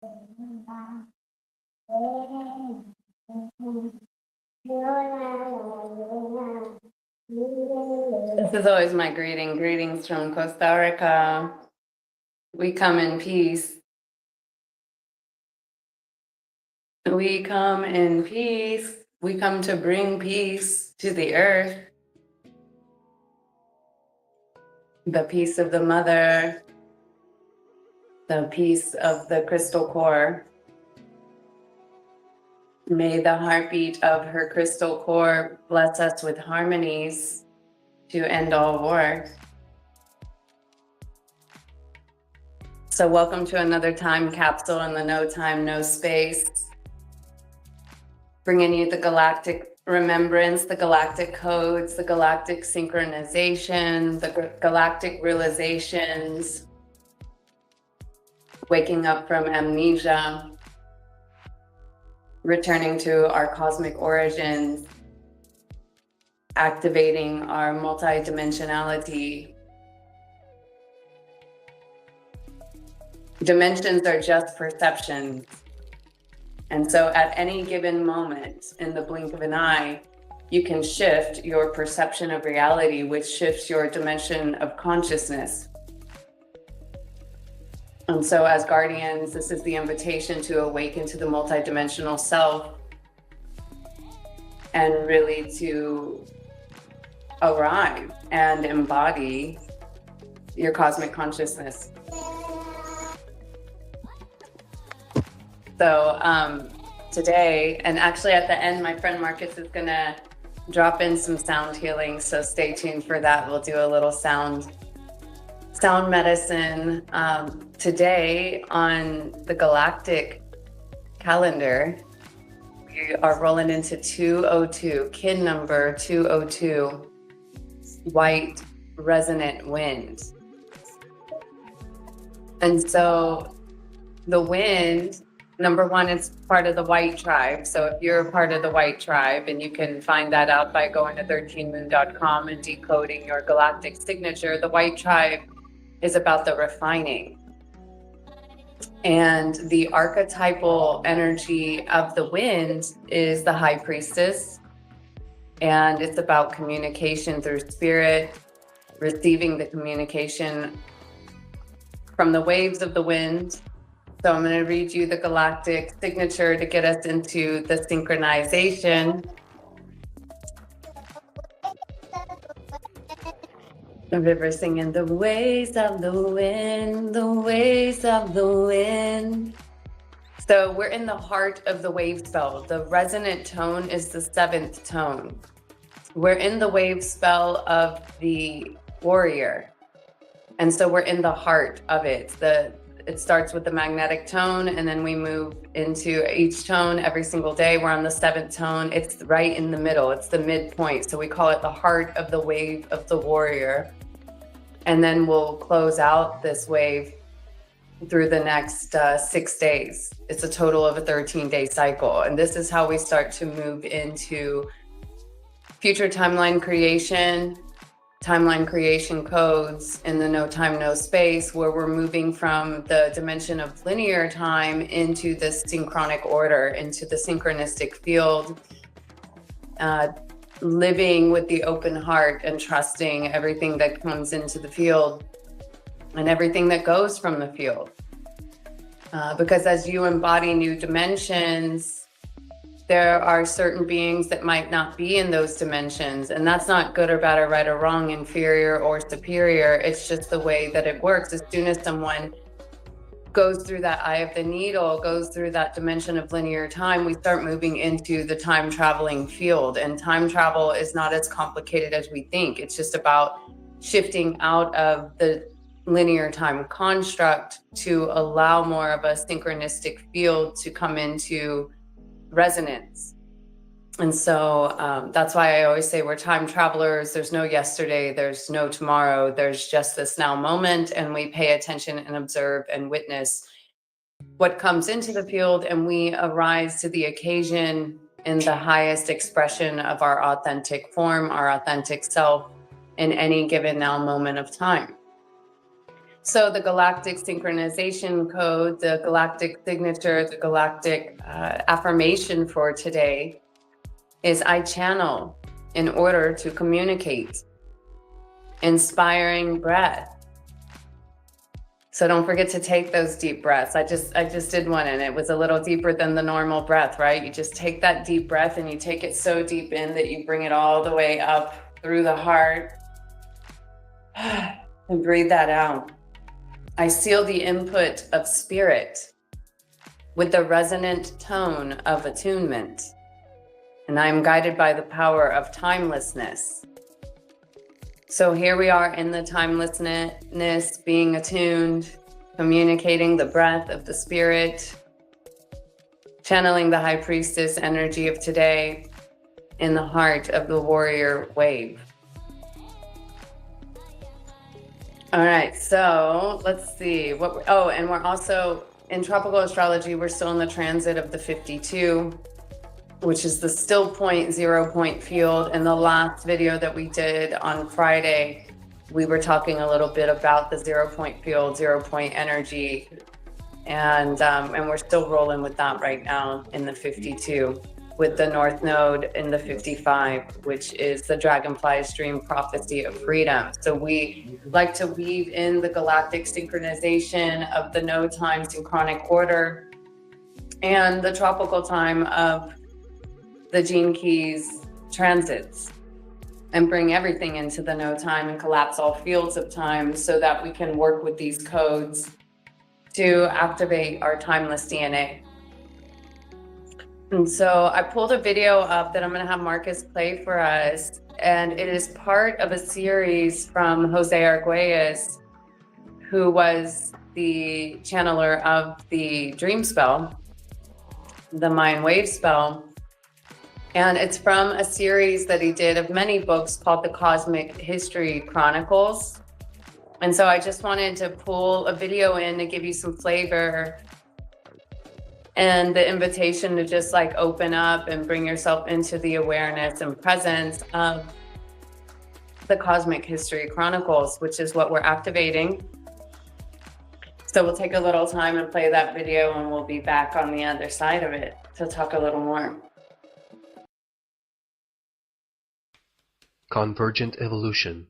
This is always my greeting. Greetings from Costa Rica. We come in peace. We come in peace. We come to bring peace to the earth. The peace of the mother, the peace of the crystal core. May the heartbeat of her crystal core bless us with harmonies to end all war. So welcome to another time capsule in the no time, no space. Bringing you the galactic remembrance, the galactic codes, the galactic synchronization, the galactic realizations, waking up from amnesia, returning to our cosmic origins, activating our multidimensionality. Dimensions are just perceptions. And so at any given moment, in the blink of an eye, you can shift your perception of reality, which shifts your dimension of consciousness. And so as guardians, this is the invitation to awaken to the multidimensional self and really to arrive and embody your cosmic consciousness. So today, and actually at the end, my friend Marcus is gonna drop in some sound healing. So stay tuned for that. We'll do a little sound medicine. Today on the galactic calendar, we are rolling into 202, kin number 202, white resonant wind. And so the wind, number one, it's part of the white tribe. So if you're a part of the white tribe, and you can find that out by going to 13moon.com and decoding your galactic signature, the white tribe is about the refining. And the archetypal energy of the wind is the high priestess. And it's about communication through spirit, receiving the communication from the waves of the wind. So I'm going to read you the galactic signature to get us into the synchronization. The river singing the waves of the wind, the waves of the wind. So we're in the heart of the wave spell. The resonant tone is the 7th tone. We're in the wave spell of the warrior. And so we're in the heart of it. It starts with the magnetic tone, and then we move into each tone every single day. We're on the 7th tone. It's right in the middle. It's the midpoint. So we call it the heart of the wave of the warrior. And then we'll close out this wave through the next 6 days. It's a total of a 13-day cycle. And this is how we start to move into future timeline creation codes in the no time, no space, where we're moving from the dimension of linear time into the synchronic order, into the synchronistic field, living with the open heart and trusting everything that comes into the field and everything that goes from the field. Because as you embody new dimensions, there are certain beings that might not be in those dimensions, and that's not good or bad or right or wrong, inferior or superior. It's just the way that it works. As soon as someone goes through that eye of the needle, goes through that dimension of linear time, we start moving into the time traveling field. And time travel is not as complicated as we think. It's just about shifting out of the linear time construct to allow more of a synchronistic field to come into resonance. And so that's why I always say we're time travelers. There's no yesterday, there's no tomorrow, there's just this now moment, and we pay attention and observe and witness what comes into the field, and we arise to the occasion in the highest expression of our authentic form, our authentic self, in any given now moment of time. So the galactic synchronization code, the galactic signature, the galactic affirmation for today is I channel in order to communicate. Inspiring breath. So don't forget to take those deep breaths. I just did one and it was a little deeper than the normal breath, right? You just take that deep breath and you take it so deep in that you bring it all the way up through the heart and breathe that out. I seal the input of spirit with the resonant tone of attunement, and I am guided by the power of timelessness. So here we are in the timelessness, being attuned, communicating the breath of the spirit, channeling the high priestess energy of today in the heart of the warrior wave. All right, so let's see and we're also in tropical astrology, we're still in the transit of the 52, which is the still point, 0 point field. In the last video that we did on Friday, we were talking a little bit about the 0 point field, 0 point energy. And we're still rolling with that right now in the 52, with the North Node in the 55, which is the Dragonfly's dream prophecy of freedom. So we like to weave in the galactic synchronization of the node time synchronic order and the tropical time of the gene keys transits, and bring everything into the node time and collapse all fields of time so that we can work with these codes to activate our timeless DNA. And so I pulled a video up that I'm going to have Marcus play for us, and it is part of a series from Jose Arguelles, who was the channeler of the dream spell, the Mind Wave spell. And it's from a series that he did of many books called the Cosmic History Chronicles. And so I just wanted to pull a video in to give you some flavor and the invitation to just like open up and bring yourself into the awareness and presence of the Cosmic History Chronicles, which is what we're activating. So we'll take a little time and play that video, and we'll be back on the other side of it to talk a little more. Convergent evolution.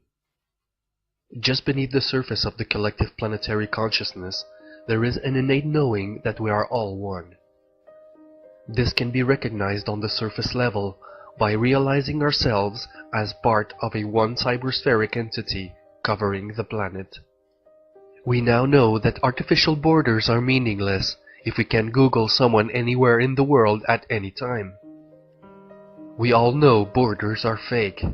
Just beneath the surface of the collective planetary consciousness, there is an innate knowing that we are all one. This can be recognized on the surface level by realizing ourselves as part of a one cyberspheric entity covering the planet. We now know that artificial borders are meaningless if we can Google someone anywhere in the world at any time. We all know borders are fake.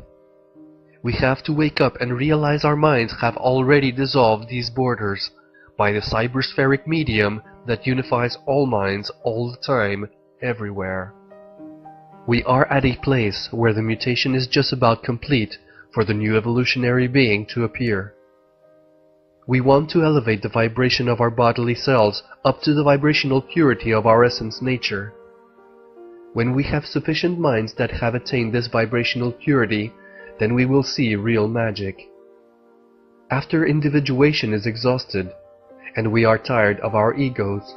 We have to wake up and realize our minds have already dissolved these borders by the cyberspheric medium that unifies all minds all the time, everywhere. We are at a place where the mutation is just about complete for the new evolutionary being to appear. We want to elevate the vibration of our bodily selves up to the vibrational purity of our essence nature. When we have sufficient minds that have attained this vibrational purity, then we will see real magic. After individuation is exhausted, and we are tired of our egos,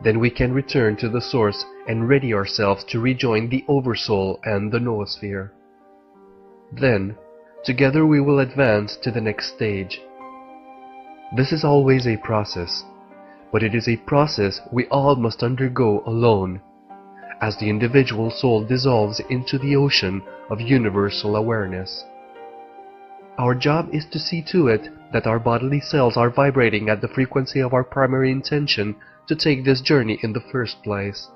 then we can return to the source and ready ourselves to rejoin the Oversoul and the Noosphere. Then, together we will advance to the next stage. This is always a process, but it is a process we all must undergo alone, as the individual soul dissolves into the ocean of universal awareness. Our job is to see to it that our bodily cells are vibrating at the frequency of our primary intention to take this journey in the first place.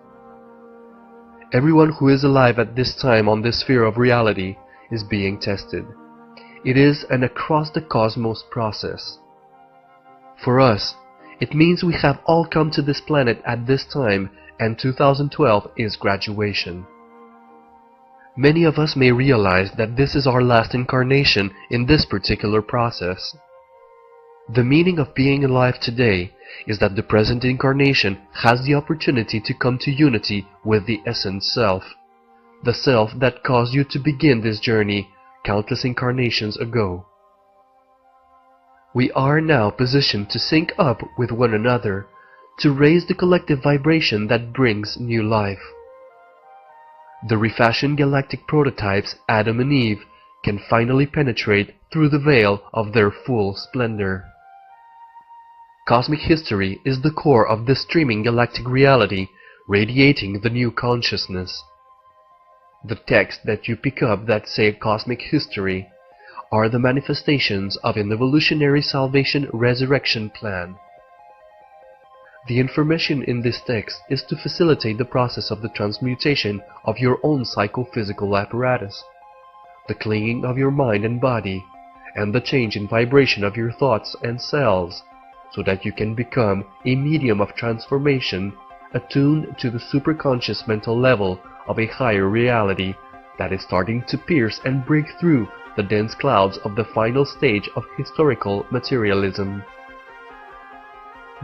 Everyone who is alive at this time on this sphere of reality is being tested. It is an across-the-cosmos process. For us, it means we have all come to this planet at this time, and 2012 is graduation. Many of us may realize that this is our last incarnation in this particular process. The meaning of being alive today is that the present incarnation has the opportunity to come to unity with the essence self, the self that caused you to begin this journey countless incarnations ago. We are now positioned to sync up with one another, to raise the collective vibration that brings new life. The refashioned galactic prototypes, Adam and Eve, can finally penetrate through the veil of their full splendor. Cosmic history is the core of this streaming galactic reality, radiating the new consciousness. The texts that you pick up that say cosmic history are the manifestations of an evolutionary salvation resurrection plan. The information in this text is to facilitate the process of the transmutation of your own psychophysical apparatus, the clinging of your mind and body, and the change in vibration of your thoughts and cells, so that you can become a medium of transformation attuned to the superconscious mental level of a higher reality that is starting to pierce and break through the dense clouds of the final stage of historical materialism.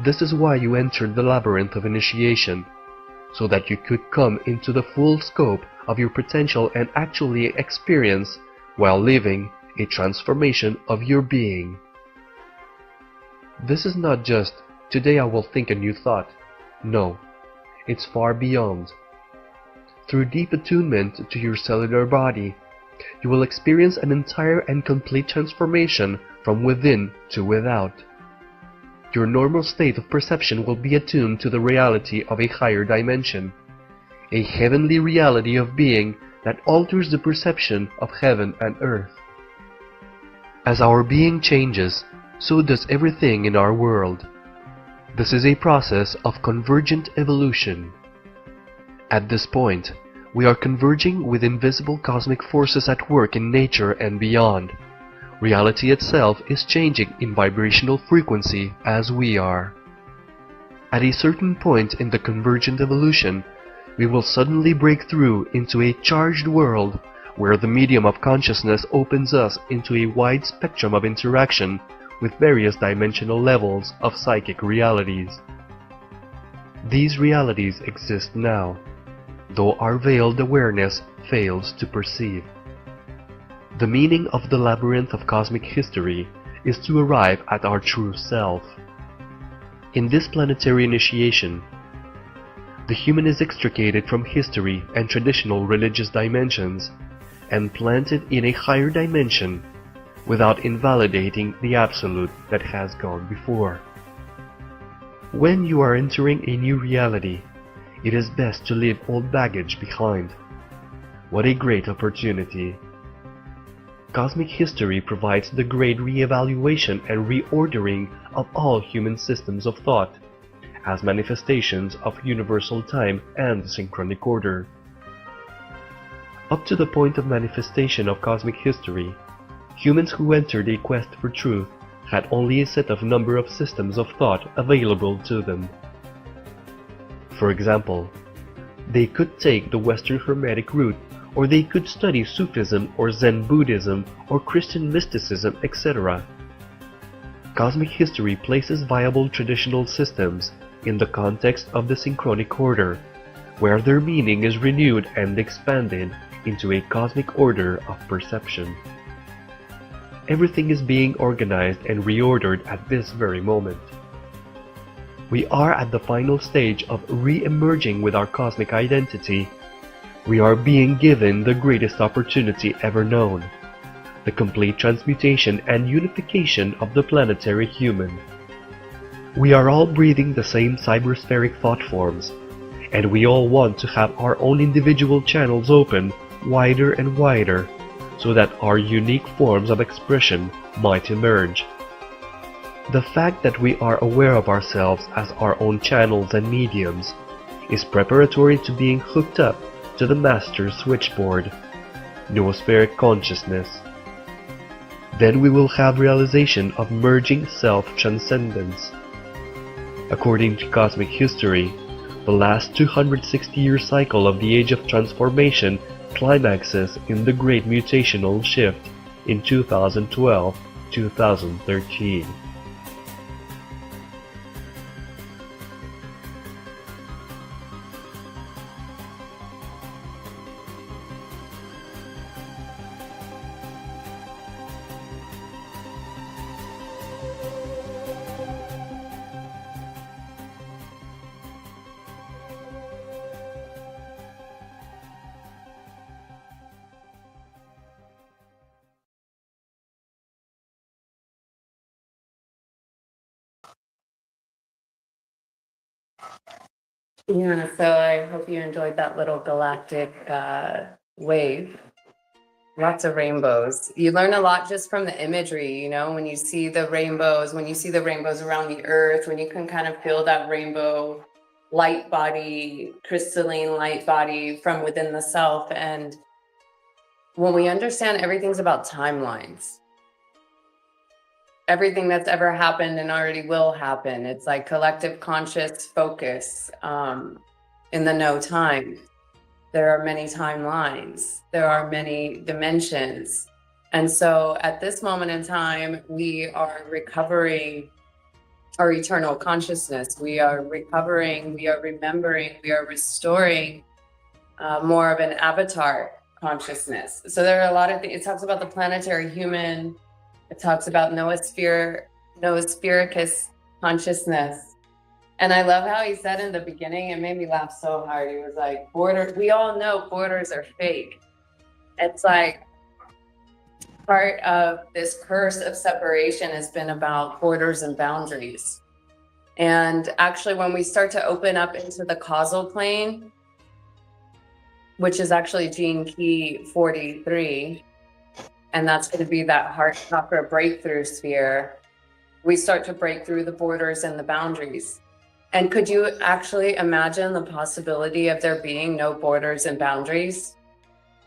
This is why you entered the labyrinth of initiation, so that you could come into the full scope of your potential and actually experience, while living, a transformation of your being. This is not just, today I will think a new thought. No, it's far beyond. Through deep attunement to your cellular body, you will experience an entire and complete transformation from within to without. Your normal state of perception will be attuned to the reality of a higher dimension, a heavenly reality of being that alters the perception of heaven and earth. As our being changes, so does everything in our world. This is a process of convergent evolution. At this point, we are converging with invisible cosmic forces at work in nature and beyond. Reality itself is changing in vibrational frequency as we are. At a certain point in the convergent evolution, we will suddenly break through into a charged world where the medium of consciousness opens us into a wide spectrum of interaction with various dimensional levels of psychic realities. These realities exist now, though our veiled awareness fails to perceive. The meaning of the labyrinth of cosmic history is to arrive at our true self. In this planetary initiation, the human is extricated from history and traditional religious dimensions and planted in a higher dimension without invalidating the absolute that has gone before. When you are entering a new reality, it is best to leave old baggage behind. What a great opportunity! Cosmic history provides the great re-evaluation and reordering of all human systems of thought, as manifestations of universal time and synchronic order. Up to the point of manifestation of cosmic history, humans who entered a quest for truth had only a set of number of systems of thought available to them. For example, they could take the Western Hermetic route, or they could study Sufism or Zen Buddhism or Christian mysticism, etc. Cosmic history places viable traditional systems in the context of the synchronic order, where their meaning is renewed and expanded into a cosmic order of perception. Everything is being organized and reordered at this very moment. We are at the final stage of re-emerging with our cosmic identity. We are being given the greatest opportunity ever known, the complete transmutation and unification of the planetary human. We are all breathing the same cyberspheric thought forms, and we all want to have our own individual channels open wider and wider, so that our unique forms of expression might emerge. The fact that we are aware of ourselves as our own channels and mediums is preparatory to being hooked up to the master switchboard, noospheric consciousness. Then we will have realization of merging self-transcendence. According to cosmic history, the last 260-year cycle of the Age of Transformation climaxes in the Great Mutational Shift in 2012-2013. Yeah, so I hope you enjoyed that little galactic wave. Lots of rainbows. You learn a lot just from the imagery, you know, when you see the rainbows, when you see the rainbows around the earth, when you can kind of feel that rainbow light body, crystalline light body from within the self. And when we understand everything's about timelines, everything that's ever happened and already will happen, it's like collective conscious focus in the no time. There are many timelines, there are many dimensions. And so at this moment in time, we are recovering our eternal consciousness. We are recovering, we are remembering, we are restoring more of an avatar consciousness. So there are a lot of things. It talks about the planetary human, it talks about noosphericus consciousness. And I love how he said in the beginning, it made me laugh so hard. He was like, we all know borders are fake. It's like part of this curse of separation has been about borders and boundaries. And actually, when we start to open up into the causal plane, which is actually gene key 43, and that's going to be that heart chakra breakthrough sphere, we start to break through the borders and the boundaries. And could you actually imagine the possibility of there being no borders and boundaries?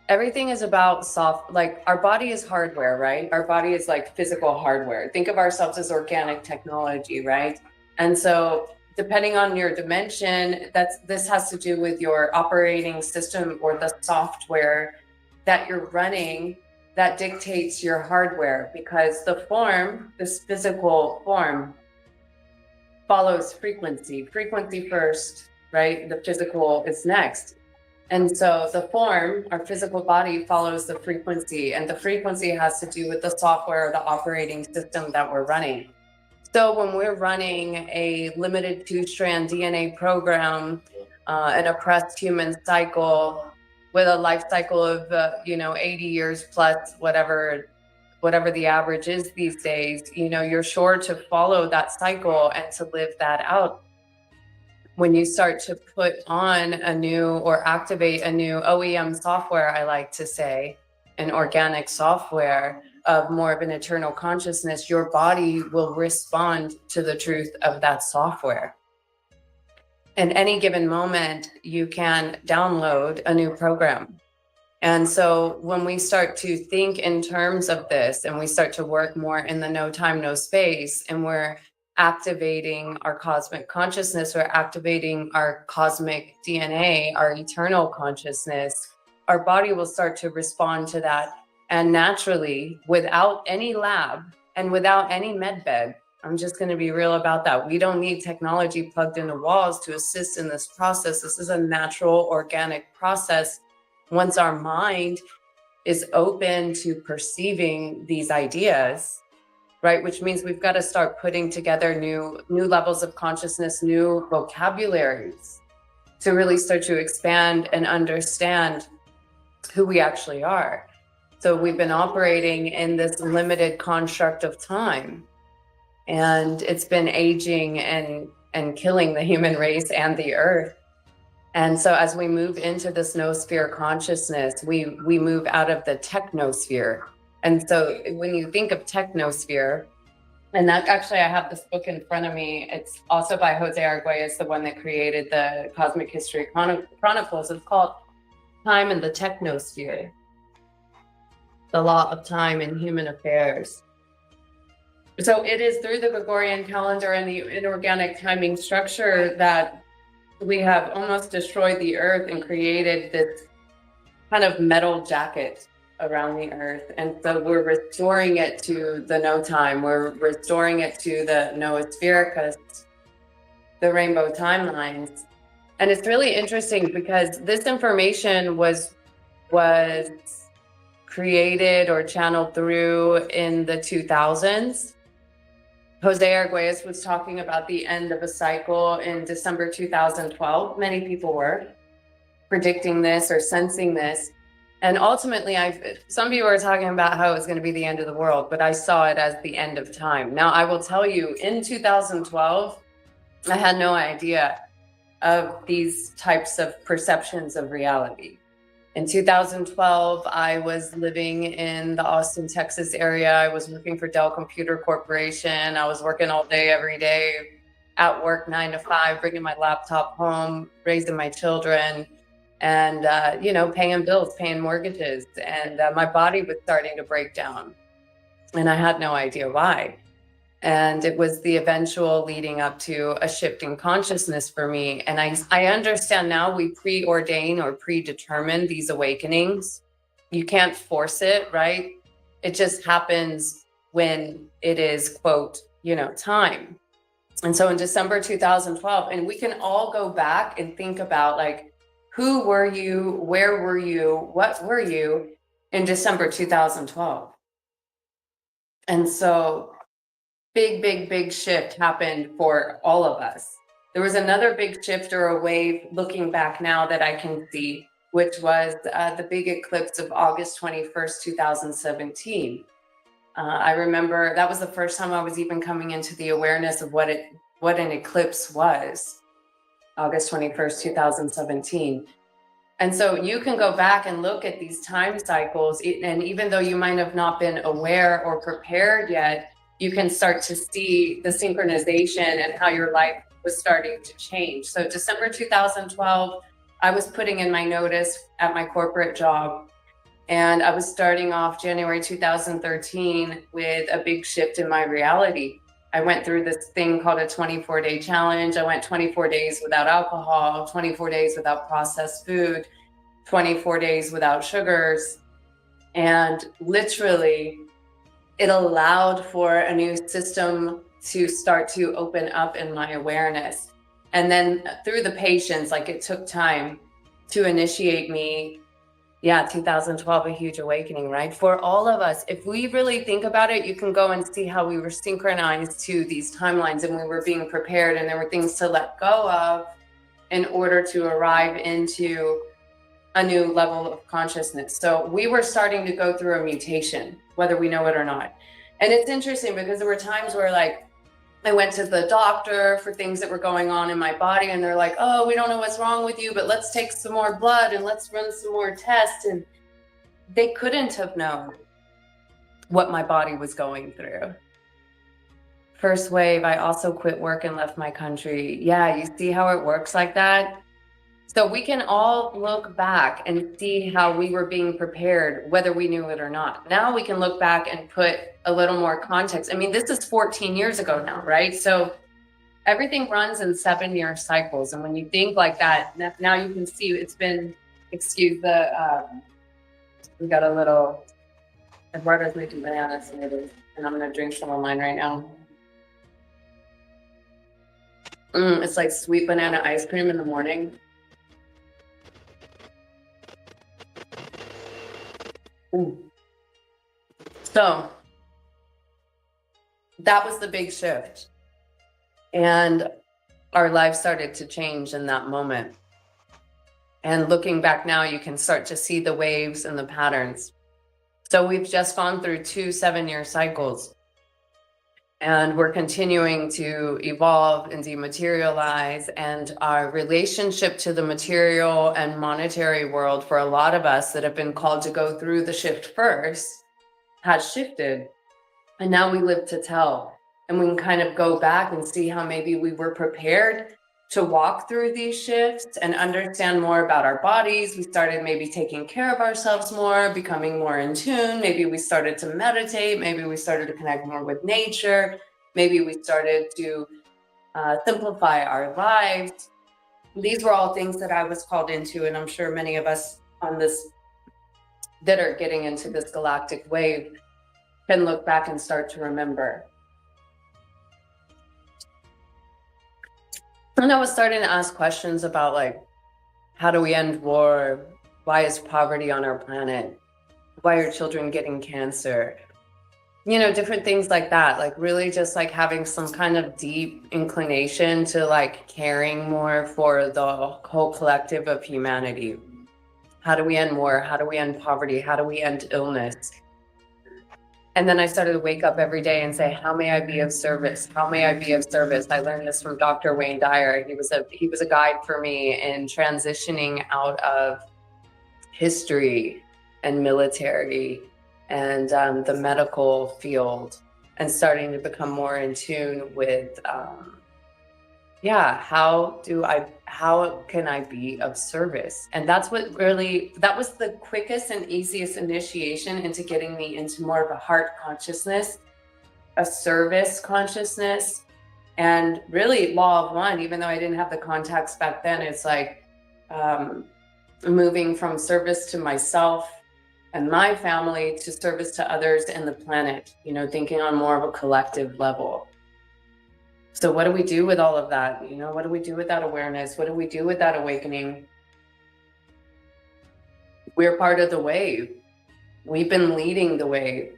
Everything is about soft, like our body is hardware, right? Our body is like physical hardware. Think of ourselves as organic technology, right? And so depending on your dimension, this has to do with your operating system or the software that you're running that dictates your hardware, because the form, this physical form, follows frequency first, right? The physical is next. And so the form, our physical body, follows the frequency, and the frequency has to do with the software or the operating system that we're running. So when we're running a limited 2-strand DNA program, an oppressed human cycle with a life cycle of 80 years plus, whatever the average is these days, you're sure to follow that cycle and to live that out. When you start to put on a new or activate a new OEM software, I like to say, an organic software of more of an eternal consciousness, your body will respond to the truth of that software. In any given moment, you can download a new program. And so when we start to think in terms of this, and we start to work more in the no time, no space, and we're activating our cosmic consciousness, we're activating our cosmic DNA, our eternal consciousness, our body will start to respond to that. And naturally, without any lab and without any med bed, I'm just going to be real about that. We don't need technology plugged into walls to assist in this process. This is a natural, organic process. Once our mind is open to perceiving these ideas, right, which means we've got to start putting together new levels of consciousness, new vocabularies to really start to expand and understand who we actually are. So we've been operating in this limited construct of time, and it's been aging and killing the human race and the earth. And so as we move into this noosphere consciousness, we move out of the technosphere. And so when you think of technosphere, and that actually, I have this book in front of me. It's also by Jose Arguelles, the one that created the Cosmic History Chronicles. It's called Time in the Technosphere, the Law of Time in Human Affairs. So it is through the Gregorian calendar and the inorganic timing structure that we have almost destroyed the earth and created this kind of metal jacket around the earth. And so we're restoring it to the no time. We're restoring it to the noosphericus, the rainbow timelines. And it's really interesting because this information was created or channeled through in the 2000s. Jose Arguelles was talking about the end of a cycle in December 2012. Many people were predicting this or sensing this. And ultimately, some people were talking about how it was going to be the end of the world, but I saw it as the end of time. Now, I will tell you, in 2012, I had no idea of these types of perceptions of reality. In 2012, I was living in the Austin, Texas area. I was working for Dell Computer Corporation. I was working all day, every day, at work 9 to 5, bringing my laptop home, raising my children, and paying bills, paying mortgages. And my body was starting to break down, and I had no idea why. And it was the eventual leading up to a shift in consciousness for me. And I understand now we preordain or predetermine these awakenings. You can't force it, right? It just happens when it is, quote, time. And so in December 2012, and we can all go back and think about, like, who were you? Where were you? What were you in December 2012? And so big shift happened for all of us. There was another big shift or a wave looking back now that I can see, which was the big eclipse of August 21st, 2017. I remember that was the first time I was even coming into the awareness of what an eclipse was, August 21st, 2017. And so you can go back and look at these time cycles, and even though you might have not been aware or prepared yet, you can start to see the synchronization and how your life was starting to change. So December 2012, I was putting in my notice at my corporate job, and I was starting off January 2013 with a big shift in my reality. I went through this thing called a 24-day challenge. I went 24 days without alcohol, 24 days without processed food, 24 days without sugars. And literally, it allowed for a new system to start to open up in my awareness. And then through the patience, like, it took time to initiate me. 2012, a huge awakening, right? For all of us, if we really think about it, you can go and see how we were synchronized to these timelines, and we were being prepared, and there were things to let go of in order to arrive into a new level of consciousness. So we were starting to go through a mutation, whether we know it or not. And it's interesting because there were times where, like, I went to the doctor for things that were going on in my body, and they're like, oh, we don't know what's wrong with you, but let's take some more blood and let's run some more tests. And they couldn't have known what my body was going through. First wave, I also quit work and left my country. Yeah, you see how it works like that? So we can all look back and see how we were being prepared, whether we knew it or not. Now we can look back and put a little more context. I mean, this is 14 years ago now, right? So everything runs in 7-year cycles. And when you think like that, now you can see it's been, excuse the, we got a little, Eduardo's making banana smoothies, and I'm gonna drink some of mine right now. It's like sweet banana ice cream in the morning. So that was the big shift, and our lives started to change in that moment. And looking back now, you can start to see the waves and the patterns. So we've just gone through 2 7-year cycles, and we're continuing to evolve and dematerialize, and our relationship to the material and monetary world, for a lot of us that have been called to go through the shift first, has shifted. And now we live to tell, and we can kind of go back and see how maybe we were prepared to walk through these shifts and understand more about our bodies. We started maybe taking care of ourselves more, becoming more in tune. Maybe we started to meditate. Maybe we started to connect more with nature. Maybe we started to simplify our lives. These were all things that I was called into, and I'm sure many of us on this that are getting into this galactic wave can look back and start to remember. And I was starting to ask questions about, like, how do we end war? Why is poverty on our planet? Why are children getting cancer? You know, different things like that, like really just like having some kind of deep inclination to like caring more for the whole collective of humanity. How do we end war? How do we end poverty? How do we end illness? And then I started to wake up every day and say, how may I be of service? How may I be of service? I learned this from Dr. Wayne Dyer. He was a guide for me in transitioning out of history and military and the medical field, and starting to become more in tune with how can I be of service? And that was the quickest and easiest initiation into getting me into more of a heart consciousness, a service consciousness, and really law of one. Even though I didn't have the contacts back then, it's like moving from service to myself and my family to service to others and the planet, thinking on more of a collective level. So what do we do with all of that? What do we do with that awareness? What do we do with that awakening? We're part of the wave. We've been leading the wave.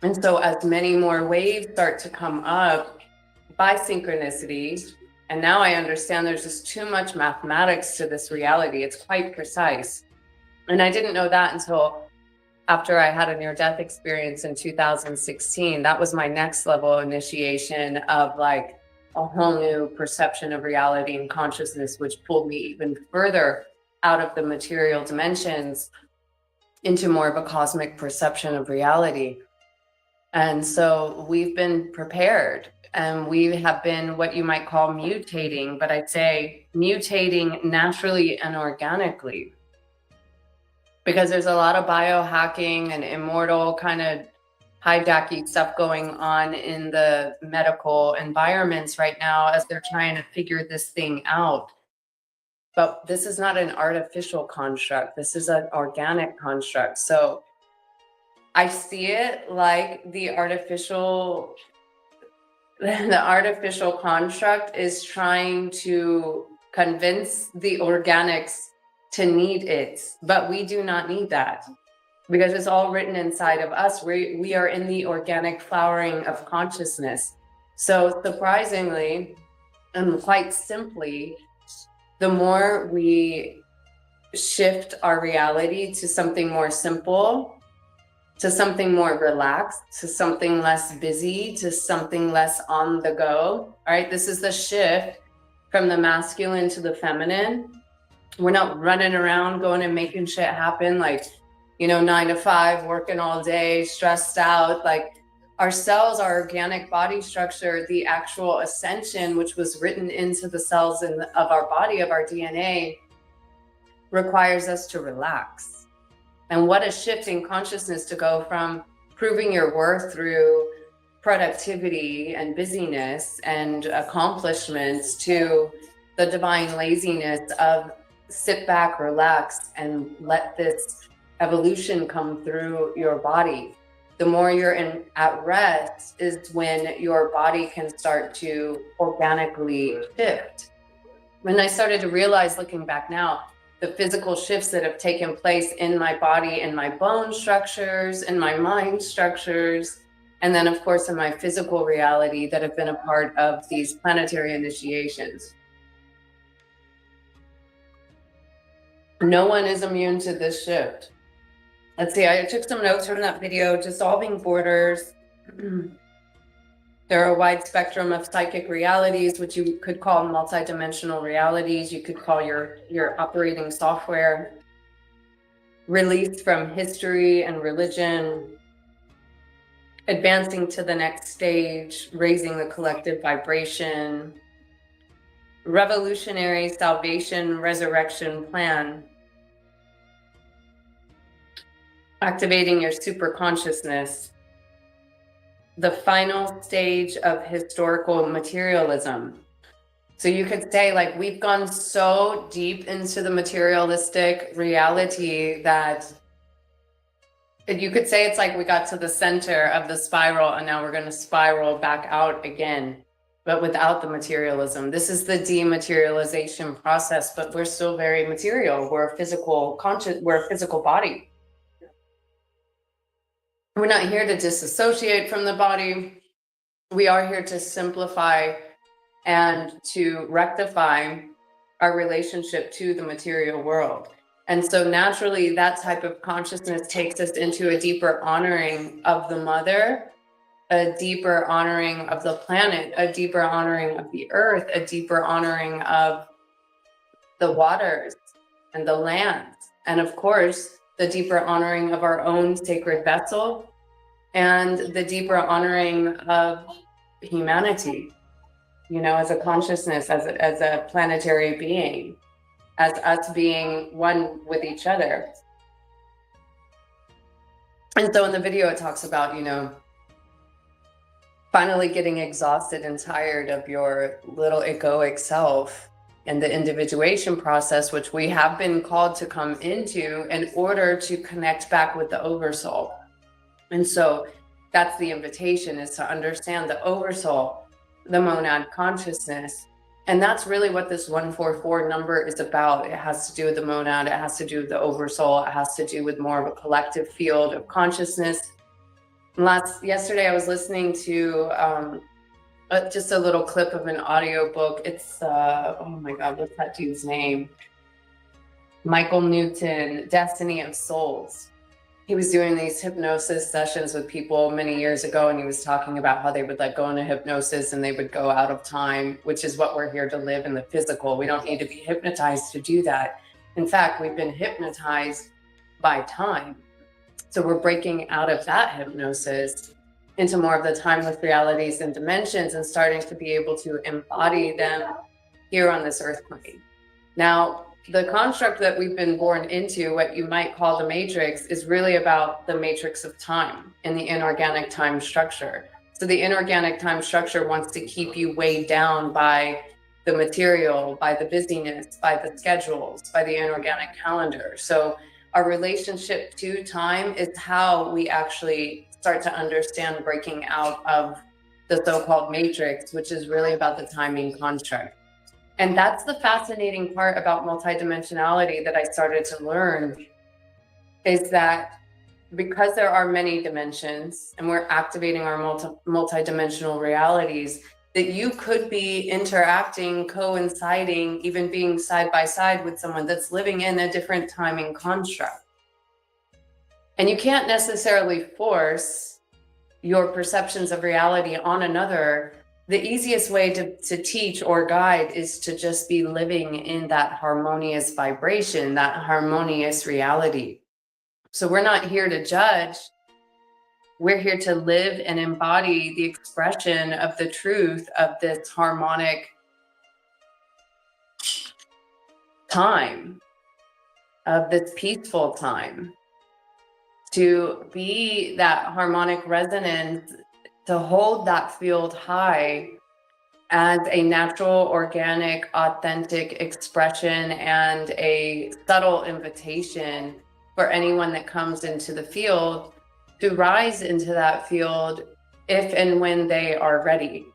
And so as many more waves start to come up by synchronicity, and now I understand there's just too much mathematics to this reality. It's quite precise. And I didn't know that until after I had a near-death experience in 2016. That was my next level initiation of like a whole new perception of reality and consciousness, which pulled me even further out of the material dimensions into more of a cosmic perception of reality. And so we've been prepared, and we have been what you might call mutating, but I'd say mutating naturally and organically. Because there's a lot of biohacking and immortal kind of hijacky stuff going on in the medical environments right now as they're trying to figure this thing out. But this is not an artificial construct. This is an organic construct. So I see it like the artificial construct is trying to convince the organics to need it, but we do not need that, because it's all written inside of us. We are in the organic flowering of consciousness. So surprisingly, and quite simply, the more we shift our reality to something more simple, to something more relaxed, to something less busy, to something less on the go, all right? This is the shift from the masculine to the feminine. We're not running around going and making shit happen, like, 9 to 5, working all day, stressed out. Like, our cells, our organic body structure, the actual ascension, which was written into the cells of our body, of our DNA, requires us to relax. And what a shift in consciousness to go from proving your worth through productivity and busyness and accomplishments to the divine laziness of sit back, relax, and let this evolution come through your body. The more you're at rest is when your body can start to organically shift. When I started to realize, looking back now, the physical shifts that have taken place in my body, in my bone structures, in my mind structures, and then of course in my physical reality that have been a part of these planetary initiations. No one is immune to this shift. Let's see, I took some notes from that video, Dissolving Borders. There are a wide spectrum of psychic realities, which you could call multidimensional realities. You could call your operating software. Release from history and religion. Advancing to the next stage, raising the collective vibration. Revolutionary salvation resurrection plan. Activating your super consciousness. The final stage of historical materialism. So you could say, like, we've gone so deep into the materialistic reality that you could say it's like we got to the center of the spiral and now we're going to spiral back out again, but without the materialism. This is the dematerialization process, but we're still very material. We're a physical body. We're not here to disassociate from the body. We are here to simplify and to rectify our relationship to the material world. And so naturally, that type of consciousness takes us into a deeper honoring of the mother, a deeper honoring of the planet, a deeper honoring of the earth, a deeper honoring of the waters and the lands. And of course, the deeper honoring of our own sacred vessel and the deeper honoring of humanity, you know, as a consciousness, as a planetary being, as us being one with each other. And so in the video, it talks about, you know, finally getting exhausted and tired of your little egoic self and the individuation process, which we have been called to come into in order to connect back with the oversoul. And so that's the invitation, is to understand the oversoul, the monad consciousness. And that's really what this 144 number is about. It has to do with the monad, it has to do with the oversoul, it has to do with more of a collective field of consciousness. Yesterday I was listening to just a little clip of an audio book. It's oh my god, what's that dude's name? Michael Newton, Destiny of Souls. He was doing these hypnosis sessions with people many years ago, and he was talking about how they would like go into hypnosis and they would go out of time, which is what we're here to live in the physical. We don't need to be hypnotized to do that. In fact, we've been hypnotized by time. So we're breaking out of that hypnosis into more of the timeless realities and dimensions and starting to be able to embody them here on this earth plane. Now, the construct that we've been born into, what you might call the matrix, is really about the matrix of time and the inorganic time structure. So the inorganic time structure wants to keep you weighed down by the material, by the busyness, by the schedules, by the inorganic calendar. So our relationship to time is how we actually start to understand breaking out of the so-called matrix, which is really about the timing construct. And that's the fascinating part about multidimensionality that I started to learn, is that because there are many dimensions and we're activating our multidimensional realities, that you could be interacting, coinciding, even being side by side with someone that's living in a different timing construct. And you can't necessarily force your perceptions of reality on another. The easiest way to teach or guide is to just be living in that harmonious vibration, that harmonious reality. So we're not here to judge. We're here to live and embody the expression of the truth of this harmonic time, of this peaceful time, to be that harmonic resonance, to hold that field high as a natural, organic, authentic expression and a subtle invitation for anyone that comes into the field to rise into that field if and when they are ready.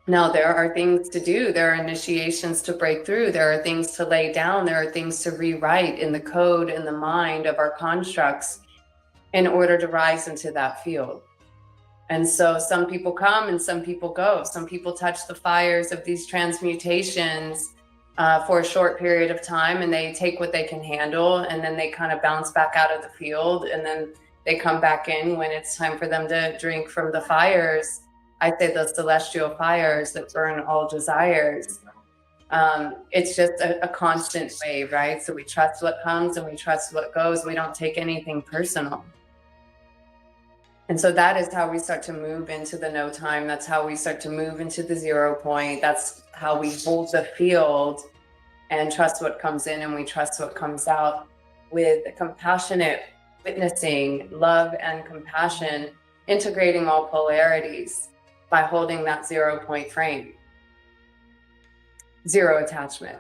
Now, there are things to do. There are initiations to break through. There are things to lay down. There are things to rewrite in the code and the mind of our constructs in order to rise into that field. And so some people come and some people go. Some people touch the fires of these transmutations for a short period of time, and they take what they can handle, and then they kind of bounce back out of the field, and then they come back in when it's time for them to drink from the fires. I say the celestial fires that burn all desires. It's just a constant wave, right? So we trust what comes and we trust what goes. We don't take anything personal. And so that is how we start to move into the no time. That's how we start to move into the 0 point. That's how we hold the field and trust what comes in and we trust what comes out with compassionate witnessing, love and compassion, integrating all polarities by holding that 0 point frame. Zero attachment.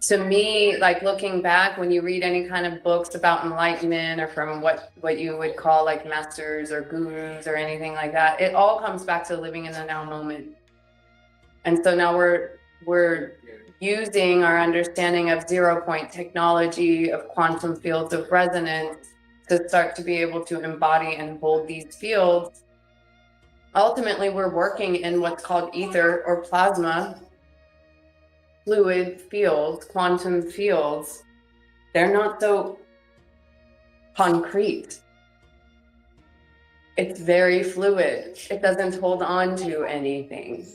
To me, like looking back, when you read any kind of books about enlightenment or from what you would call like masters or gurus or anything like that, it all comes back to living in the now moment. And so now we're using our understanding of 0 point technology, of quantum fields of resonance, to start to be able to embody and hold these fields. Ultimately, we're working in what's called ether or plasma, fluid fields, quantum fields, they're not so concrete. It's very fluid. It doesn't hold on to anything.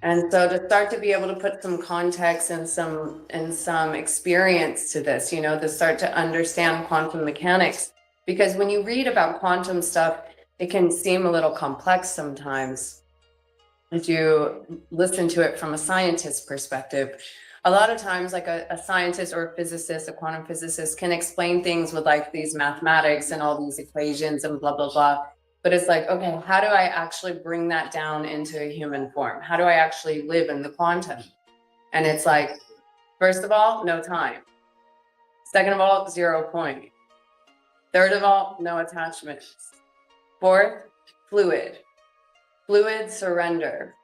And so to start to be able to put some context and some experience to this, you know, to start to understand quantum mechanics, because when you read about quantum stuff, it can seem a little complex sometimes. If you listen to it from a scientist's perspective, a lot of times like a scientist or a physicist, a quantum physicist can explain things with like these mathematics and all these equations and blah, blah, blah. But it's like, okay, how do I actually bring that down into a human form? How do I actually live in the quantum? And it's like, first of all, no time. Second of all, 0 point. Third of all, no attachments. Fourth, fluid. Fluid surrender.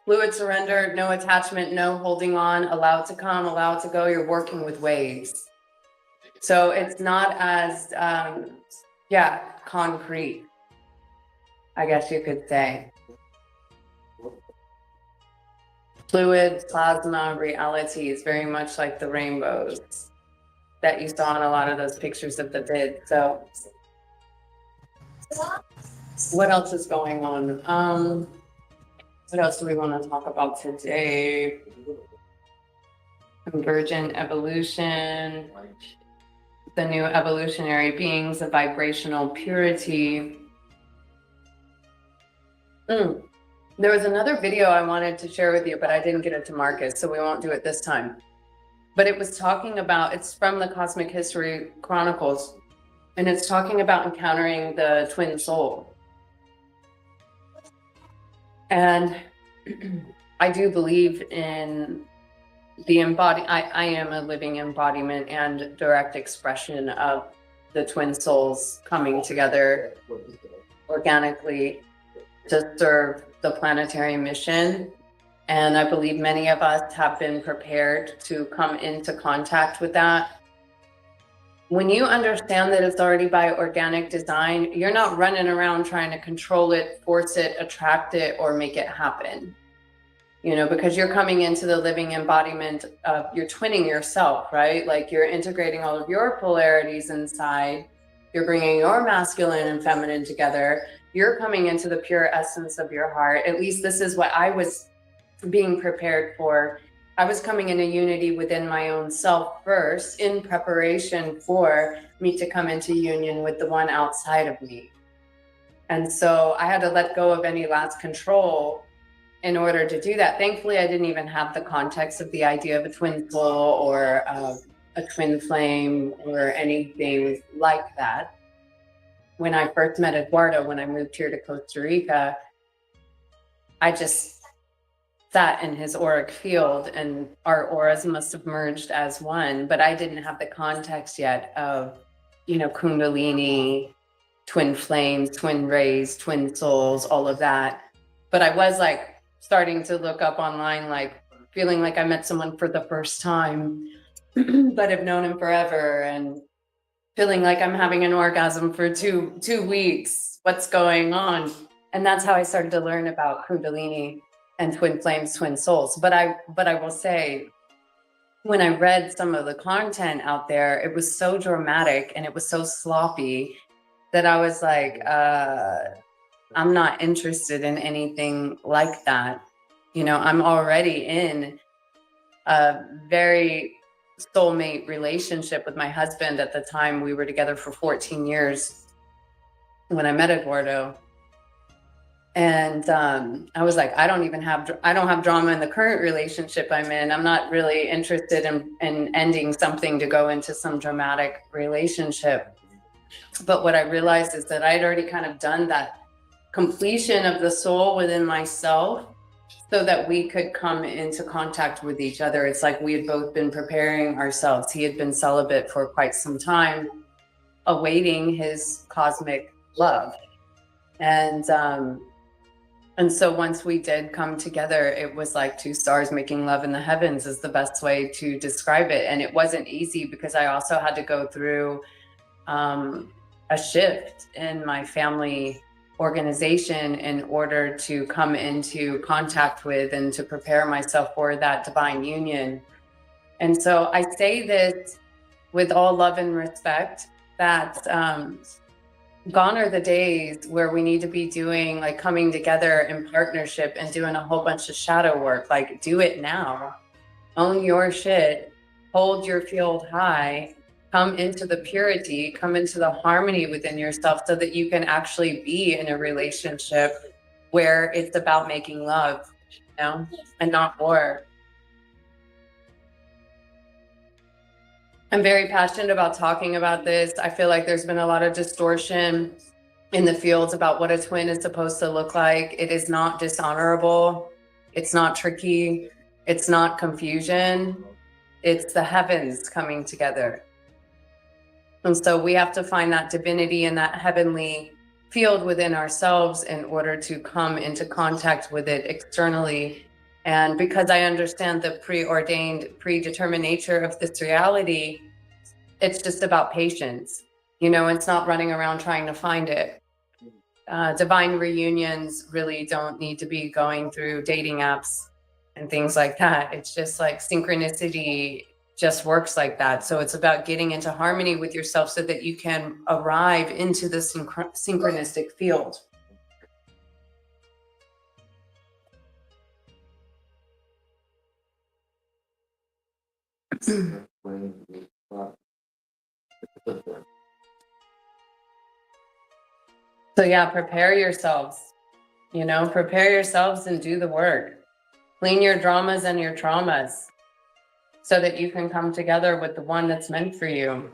Fluid surrender, no attachment, no holding on, allow it to come, allow it to go. You're working with waves. So it's not as, concrete, I guess you could say. Fluid, plasma, reality is very much like the rainbows that you saw in a lot of those pictures of the vid. So what else is going on? What else do we want to talk about today? Convergent evolution, the new evolutionary beings, of vibrational purity. There was another video I wanted to share with you, but I didn't get it to Marcus, so we won't do it this time. But it was talking about, it's from the Cosmic History Chronicles, and it's talking about encountering the twin soul. And I do believe in the I am a living embodiment and direct expression of the twin souls coming together organically to serve the planetary mission. And I believe many of us have been prepared to come into contact with that. When you understand that it's already by organic design, you're not running around trying to control it, force it, attract it, or make it happen. You know, because you're coming into the living embodiment of, you're twinning yourself, right? Like you're integrating all of your polarities inside. You're bringing your masculine and feminine together. You're coming into the pure essence of your heart. At least this is what I was being prepared for. I was coming into unity within my own self first in preparation for me to come into union with the one outside of me. And so I had to let go of any last control in order to do that. Thankfully, I didn't even have the context of the idea of a twin soul or a twin flame or anything like that. When I first met Eduardo, when I moved here to Costa Rica, I just sat in his auric field and our auras must have merged as one, but I didn't have the context yet of, you know, Kundalini, twin flames, twin rays, twin souls, all of that. But I was like starting to look up online, like feeling like I met someone for the first time, but have known him forever, and feeling like I'm having an orgasm for two weeks. What's going on? And that's how I started to learn about Kundalini and twin flames, twin souls. But I will say, when I read some of the content out there, it was so dramatic and it was so sloppy that I was like, I'm not interested in anything like that. You know, I'm already in a very soulmate relationship with my husband. At the time, we were together for 14 years when I met Eduardo. And I was like, I don't have drama in the current relationship I'm in. I'm not really interested in ending something to go into some dramatic relationship. But what I realized is that I'd already kind of done that completion of the soul within myself so that we could come into contact with each other. It's like we had both been preparing ourselves. He had been celibate for quite some time, awaiting his cosmic love. And so once we did come together, it was like two stars making love in the heavens is the best way to describe it. And it wasn't easy because I also had to go through a shift in my family organization in order to come into contact with and to prepare myself for that divine union. And so I say this with all love and respect, that gone are the days where we need to be doing like coming together in partnership and doing a whole bunch of shadow work. Like, do it now. Own your shit, hold your field high, come into the purity, come into the harmony within yourself so that you can actually be in a relationship where it's about making love, you know, and not war. I'm very passionate about talking about this. I feel like there's been a lot of distortion in the fields about what a twin is supposed to look like. It is not dishonorable. It's not tricky. It's not confusion. It's the heavens coming together. And so we have to find that divinity and that heavenly field within ourselves in order to come into contact with it externally. And because I understand the preordained, predetermined nature of this reality, it's just about patience. You know, it's not running around trying to find it. Divine reunions really don't need to be going through dating apps and things like that. It's just like synchronicity just works like that. So it's about getting into harmony with yourself so that you can arrive into the synchronistic field. So yeah, prepare yourselves, you know, prepare yourselves and do the work. Clean your dramas and your traumas so that you can come together with the one that's meant for you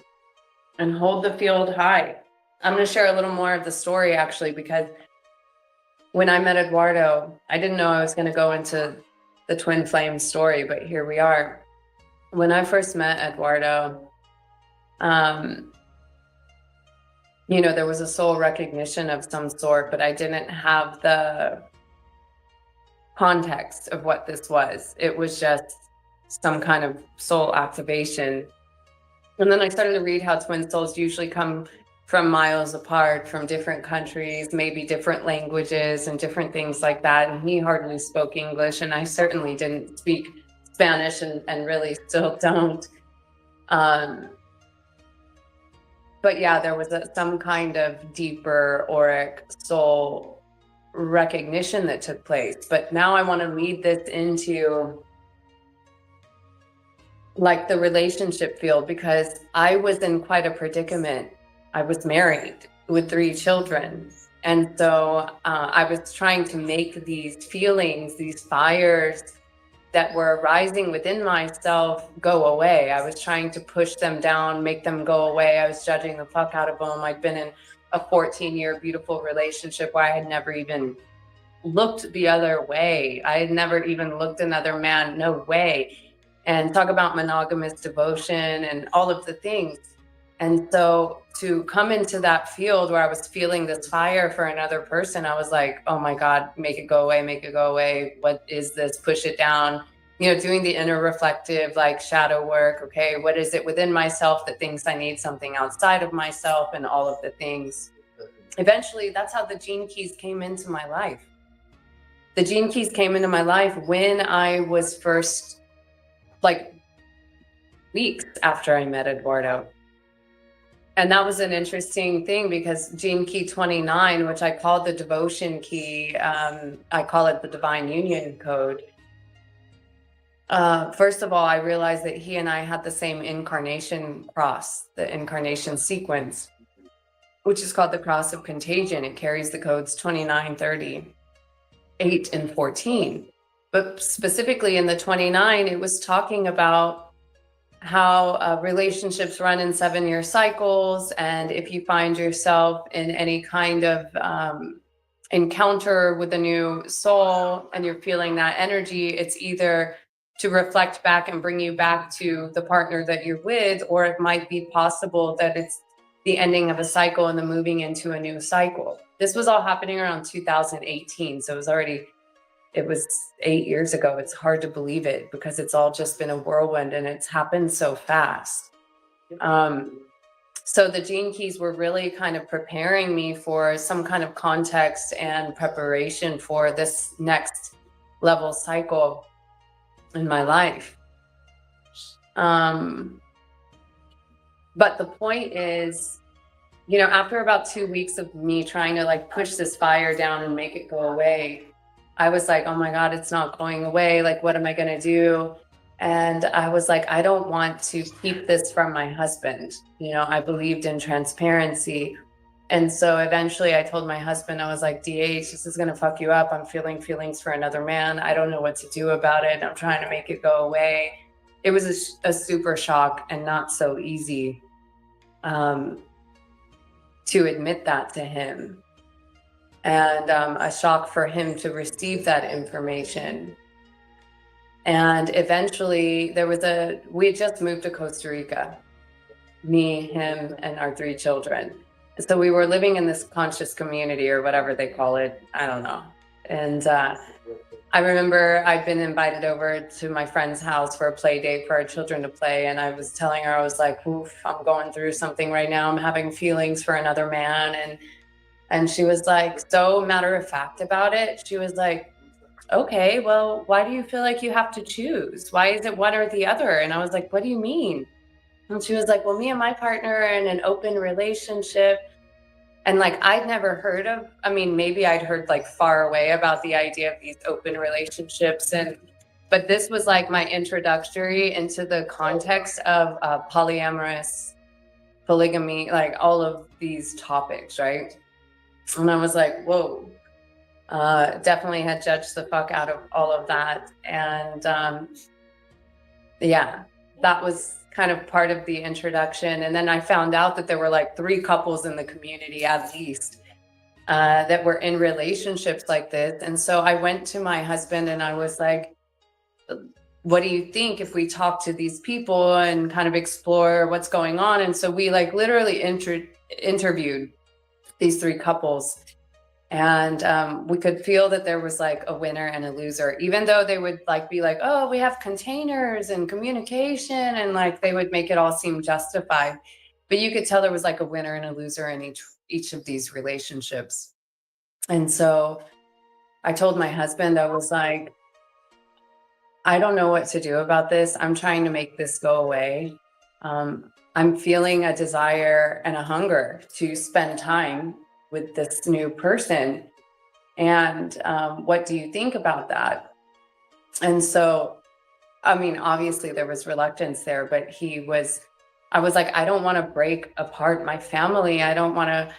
and hold the field high. I'm going to share a little more of the story actually, because when I met Eduardo, I didn't know I was going to go into the twin flame story, but here we are. When I first met Eduardo, you know, there was a soul recognition of some sort, but I didn't have the context of what this was. It was just some kind of soul activation. And then I started to read how twin souls usually come from miles apart, from different countries, maybe different languages and different things like that. And he hardly spoke English, and I certainly didn't speak Spanish and really still don't. But yeah, there was some kind of deeper auric soul recognition that took place. But now I want to lead this into like the relationship field, because I was in quite a predicament. I was married with 3 children. And so I was trying to make these feelings, these fires that were arising within myself go away. I was trying to push them down, make them go away. I was judging the fuck out of them. I'd been in a 14-year beautiful relationship where I had never even looked the other way. I had never even looked another man, no way. And talk about monogamous devotion and all of the things. And so to come into that field where I was feeling this fire for another person, I was like, oh my God, make it go away, make it go away. What is this? Push it down. You know, doing the inner reflective, like shadow work. Okay, what is it within myself that thinks I need something outside of myself, and all of the things. Eventually, that's how the gene keys came into my life. The gene keys came into my life when I was first, like weeks after I met Eduardo. And that was an interesting thing, because gene key 29, which I call the devotion key, I call it the divine union code. First of all, I realized that he and I had the same incarnation cross, the incarnation sequence, which is called the cross of contagion. It carries the codes 29, 30, 8, and 14. But specifically in the 29, it was talking about how relationships run in 7-year cycles. And if you find yourself in any kind of encounter with a new soul and you're feeling that energy, it's either to reflect back and bring you back to the partner that you're with, or it might be possible that it's the ending of a cycle and the moving into a new cycle. This was all happening around 2018. So it was 8 years ago. It's hard to believe it, because it's all just been a whirlwind and it's happened so fast. So the gene keys were really kind of preparing me for some kind of context and preparation for this next level cycle in my life. But the point is, you know, after about 2 weeks of me trying to like push this fire down and make it go away, I was like, oh my God, it's not going away. Like, what am I going to do? And I was like, I don't want to keep this from my husband. You know, I believed in transparency. And so eventually I told my husband, I was like, DH, this is going to fuck you up. I'm feeling feelings for another man. I don't know what to do about it. I'm trying to make it go away. It was a super shock and not so easy to admit that to him. And a shock for him to receive that information. And eventually we had just moved to Costa Rica, me, him, and our 3 children. So we were living in this conscious community or whatever they call it. I don't know. And I remember I'd been invited over to my friend's house for a play date for our children to play. And I was telling her, I was like, oof, I'm going through something right now. I'm having feelings for another man. And she was like, so matter of fact about it. She was like, okay, well, why do you feel like you have to choose? Why is it one or the other? And I was like, what do you mean? And she was like, well, me and my partner are in an open relationship. And like, I'd never heard of, I mean, maybe I'd heard like far away about the idea of these open relationships. But this was like my introductory into the context of polyamorous, polygamy, like all of these topics, right? And I was like, whoa, definitely had judged the fuck out of all of that. And yeah, that was kind of part of the introduction. And then I found out that there were like 3 couples in the community at least that were in relationships like this. And so I went to my husband and I was like, what do you think if we talk to these people and kind of explore what's going on? And so we like literally interviewed these 3 couples. And we could feel that there was like a winner and a loser, even though they would like be like, oh, we have containers and communication, and like they would make it all seem justified. But you could tell there was like a winner and a loser in each of these relationships. And so I told my husband, I was like, I don't know what to do about this. I'm trying to make this go away. I'm feeling a desire and a hunger to spend time with this new person. And what do you think about that? And so, I mean, obviously there was reluctance there, but I was like, I don't want to break apart my family. I don't want to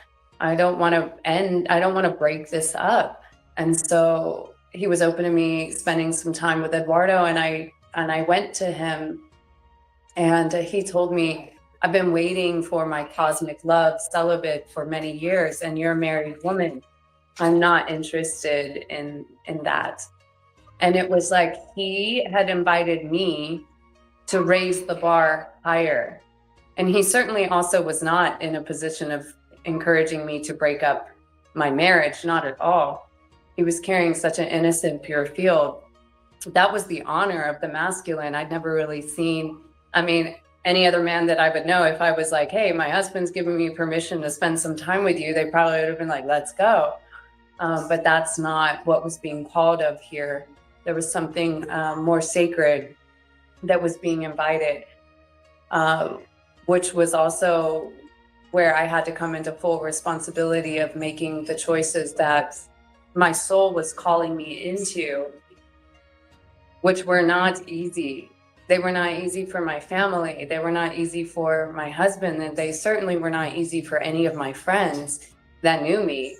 break this up. And so he was open to me spending some time with Eduardo, and I went to him and he told me, I've been waiting for my cosmic love, celibate, for many years, and you're a married woman. I'm not interested in that. And it was like he had invited me to raise the bar higher. And he certainly also was not in a position of encouraging me to break up my marriage, not at all. He was carrying such an innocent, pure field. That was the honor of the masculine. I'd never really seen, I mean, any other man that I would know, if I was like, hey, my husband's giving me permission to spend some time with you, they probably would have been like, let's go. But that's not what was being called of here. There was something more sacred that was being invited, which was also where I had to come into full responsibility of making the choices that my soul was calling me into, which were not easy. They were not easy for my family. They were not easy for my husband. And they certainly were not easy for any of my friends that knew me.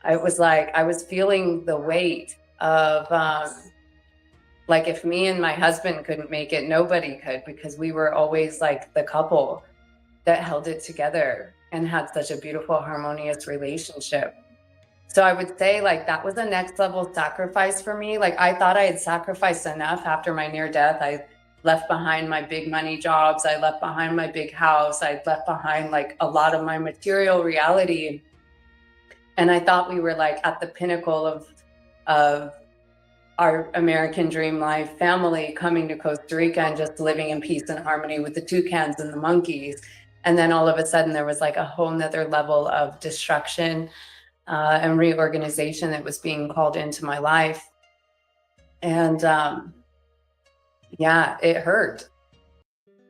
It was like I was feeling the weight of, like, if me and my husband couldn't make it, nobody could, because we were always like the couple that held it together and had such a beautiful, harmonious relationship. So I would say like that was a next level sacrifice for me. Like I thought I had sacrificed enough after my near death. I left behind my big money jobs. I left behind my big house. I left behind like a lot of my material reality. And I thought we were like at the pinnacle of our American dream life, family coming to Costa Rica and just living in peace and harmony with the toucans and the monkeys. And then all of a sudden there was like a whole nother level of destruction and reorganization that was being called into my life. And yeah, it hurt.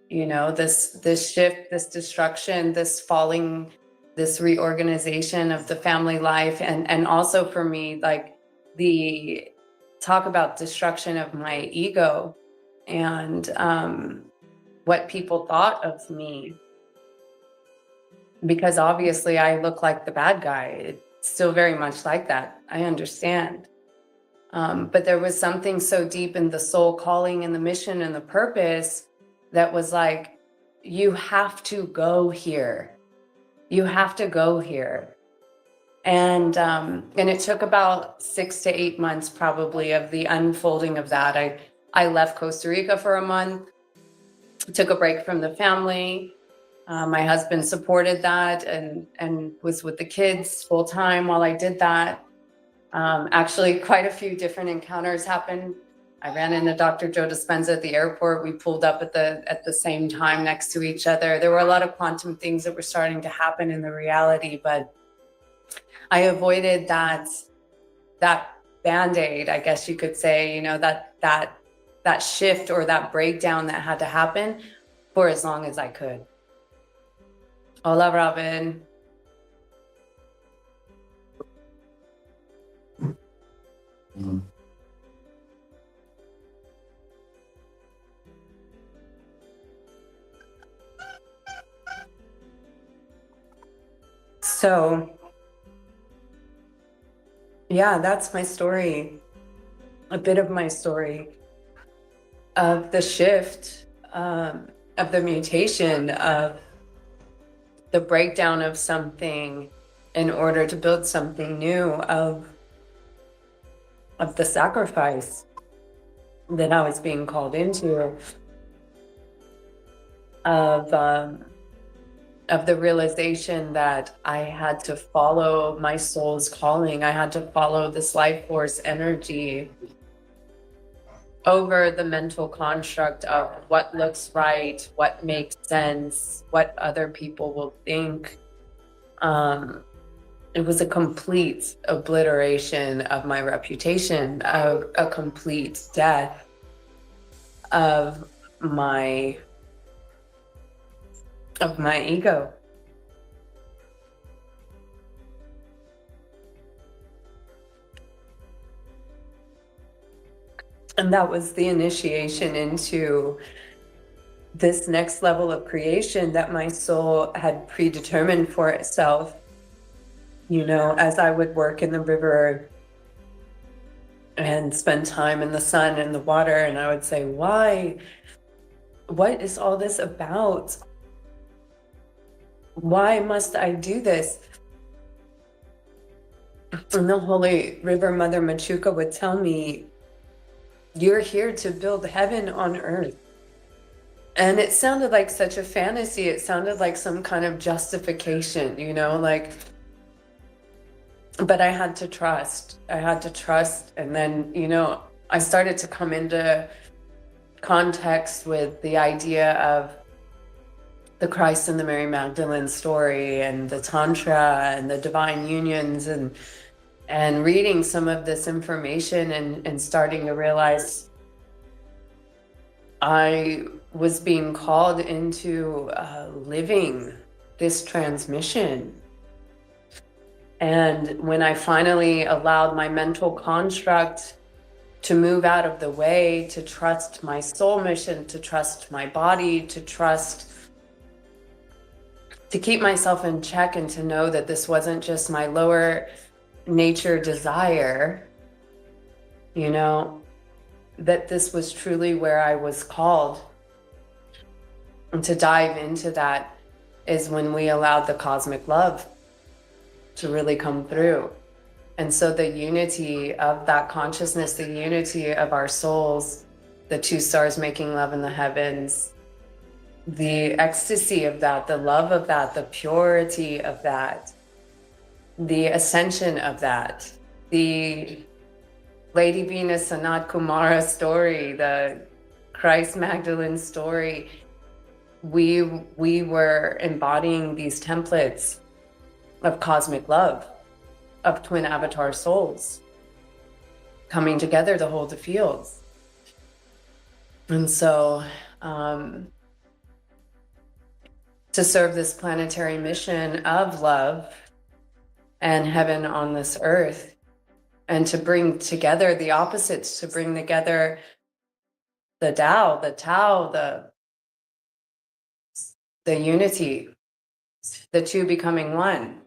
You know, this shift, this destruction, this falling, this reorganization of the family life, and also for me, like the talk about destruction of my ego and what people thought of me, because obviously I look like the bad guy. It's still very much like that. I understand. But there was something so deep in the soul calling and the mission and the purpose that was like, you have to go here. You have to go here. And it took about 6 to 8 months probably of the unfolding of that. I left Costa Rica for a month, took a break from the family. My husband supported that and was with the kids full time while I did that. Actually, quite a few different encounters happened. I ran into Dr. Joe Dispenza at the airport. We pulled up at the same time next to each other. There were a lot of quantum things that were starting to happen in the reality, but I avoided that Band-Aid, I guess you could say, you know, that shift or that breakdown that had to happen for as long as I could. Hola, Robin. So, yeah, that's my story, a bit of my story of the shift, of the mutation, of the breakdown of something in order to build something new, of the sacrifice that I was being called into, of the realization that I had to follow my soul's calling. I had to follow this life force energy over the mental construct of what looks right, what makes sense, what other people will think. It was a complete obliteration of my reputation, a complete death of my ego. And that was the initiation into this next level of creation that my soul had predetermined for itself. You know, as I would work in the river and spend time in the sun and the water, and I would say, why? What is all this about? Why must I do this? And the Holy River Mother Machuca would tell me, you're here to build heaven on earth. And it sounded like such a fantasy. It sounded like some kind of justification, you know, like, but I had to trust. I had to trust. And then, you know, I started to come into context with the idea of the Christ and the Mary Magdalene story and the Tantra and the divine unions, and reading some of this information and starting to realize I was being called into living this transmission. And when I finally allowed my mental construct to move out of the way, to trust my soul mission, to trust my body, to keep myself in check, and to know that this wasn't just my lower nature desire, you know, that this was truly where I was called. And to dive into that is when we allowed the cosmic love to really come through. And so the unity of that consciousness, the unity of our souls, the two stars making love in the heavens, the ecstasy of that, the love of that, the purity of that, the ascension of that, the Lady Venus Sanat Kumara story, the Christ Magdalene story, we were embodying these templates of cosmic love, of twin avatar souls coming together to hold the fields. And so to serve this planetary mission of love and heaven on this earth, and to bring together the opposites, to bring together the Tao, the unity, the two becoming one,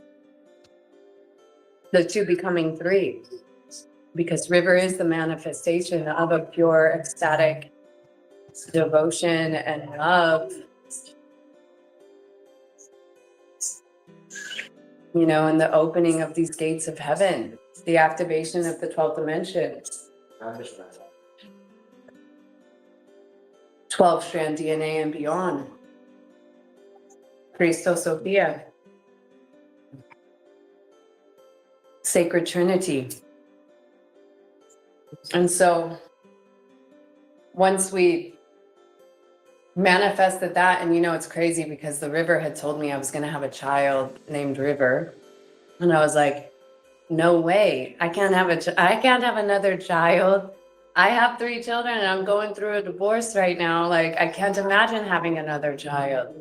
the two becoming three, because river is the manifestation of a pure ecstatic devotion and love, you know, and the opening of these gates of heaven, the activation of the 12th dimension, 12-strand DNA and beyond, Christos Sophia, Sacred Trinity. And so once we manifested that, and you know, it's crazy because the river had told me I was going to have a child named River. And I was like, no way, I can't have another child. I have 3 children and I'm going through a divorce right now. Like, I can't imagine having another child.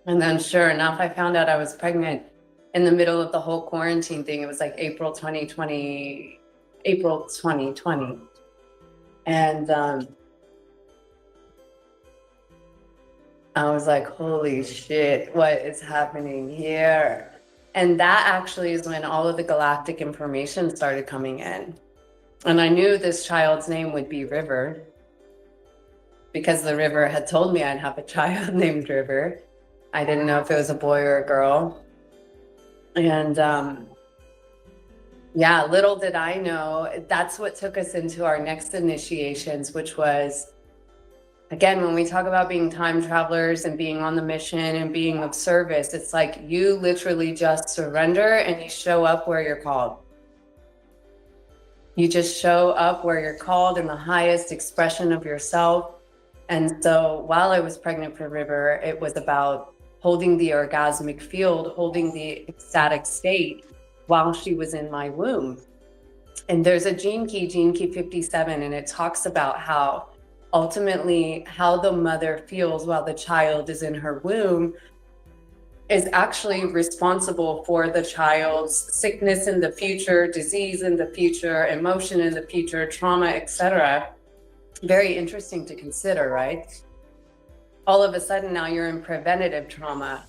And then sure enough, I found out I was pregnant in the middle of the whole quarantine thing. It was like April 2020. And I was like, holy shit, what is happening here? And that actually is when all of the galactic information started coming in. And I knew this child's name would be River, because the river had told me I'd have a child named River. I didn't know if it was a boy or a girl. And yeah, little did I know, that's what took us into our next initiations, which was, again, when we talk about being time travelers and being on the mission and being of service, it's like you literally just surrender and you show up where you're called. You just show up where you're called in the highest expression of yourself. And so while I was pregnant for River, it was about holding the orgasmic field, holding the ecstatic state while she was in my womb. And there's a gene key 57, and it talks about how ultimately how the mother feels while the child is in her womb is actually responsible for the child's sickness in the future, disease in the future, emotion in the future, trauma, etc. Very interesting to consider, right? All of a sudden now you're in preventative trauma,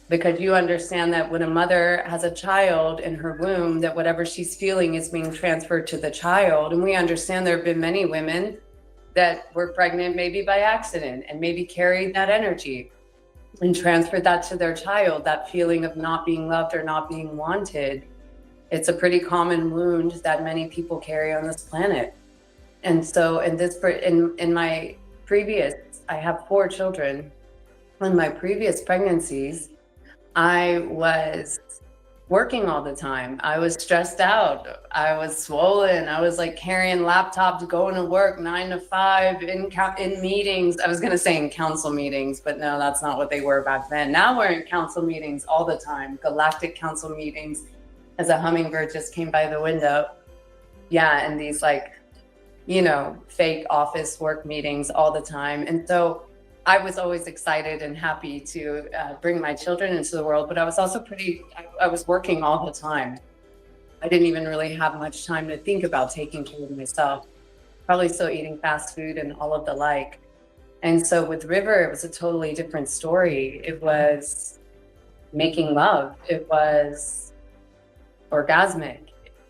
because you understand that when a mother has a child in her womb, that whatever she's feeling is being transferred to the child. And we understand there have been many women that were pregnant maybe by accident and maybe carried that energy and transferred that to their child, that feeling of not being loved or not being wanted. It's a pretty common wound that many people carry on this planet. And so in my previous, I have 4 children. In my previous pregnancies, I was working all the time. I was stressed out. I was swollen. I was like carrying laptops, going to work 9 to 5 in meetings. I was going to say in council meetings, but no, that's not what they were back then. Now we're in council meetings all the time. Galactic council meetings, as a hummingbird just came by the window. Yeah, and these like, you know, fake office work meetings all the time. And so I was always excited and happy to bring my children into the world, but I was also I was working all the time. I didn't even really have much time to think about taking care of myself, probably still eating fast food and all of the like. And so with River, it was a totally different story. It was making love. It was orgasmic.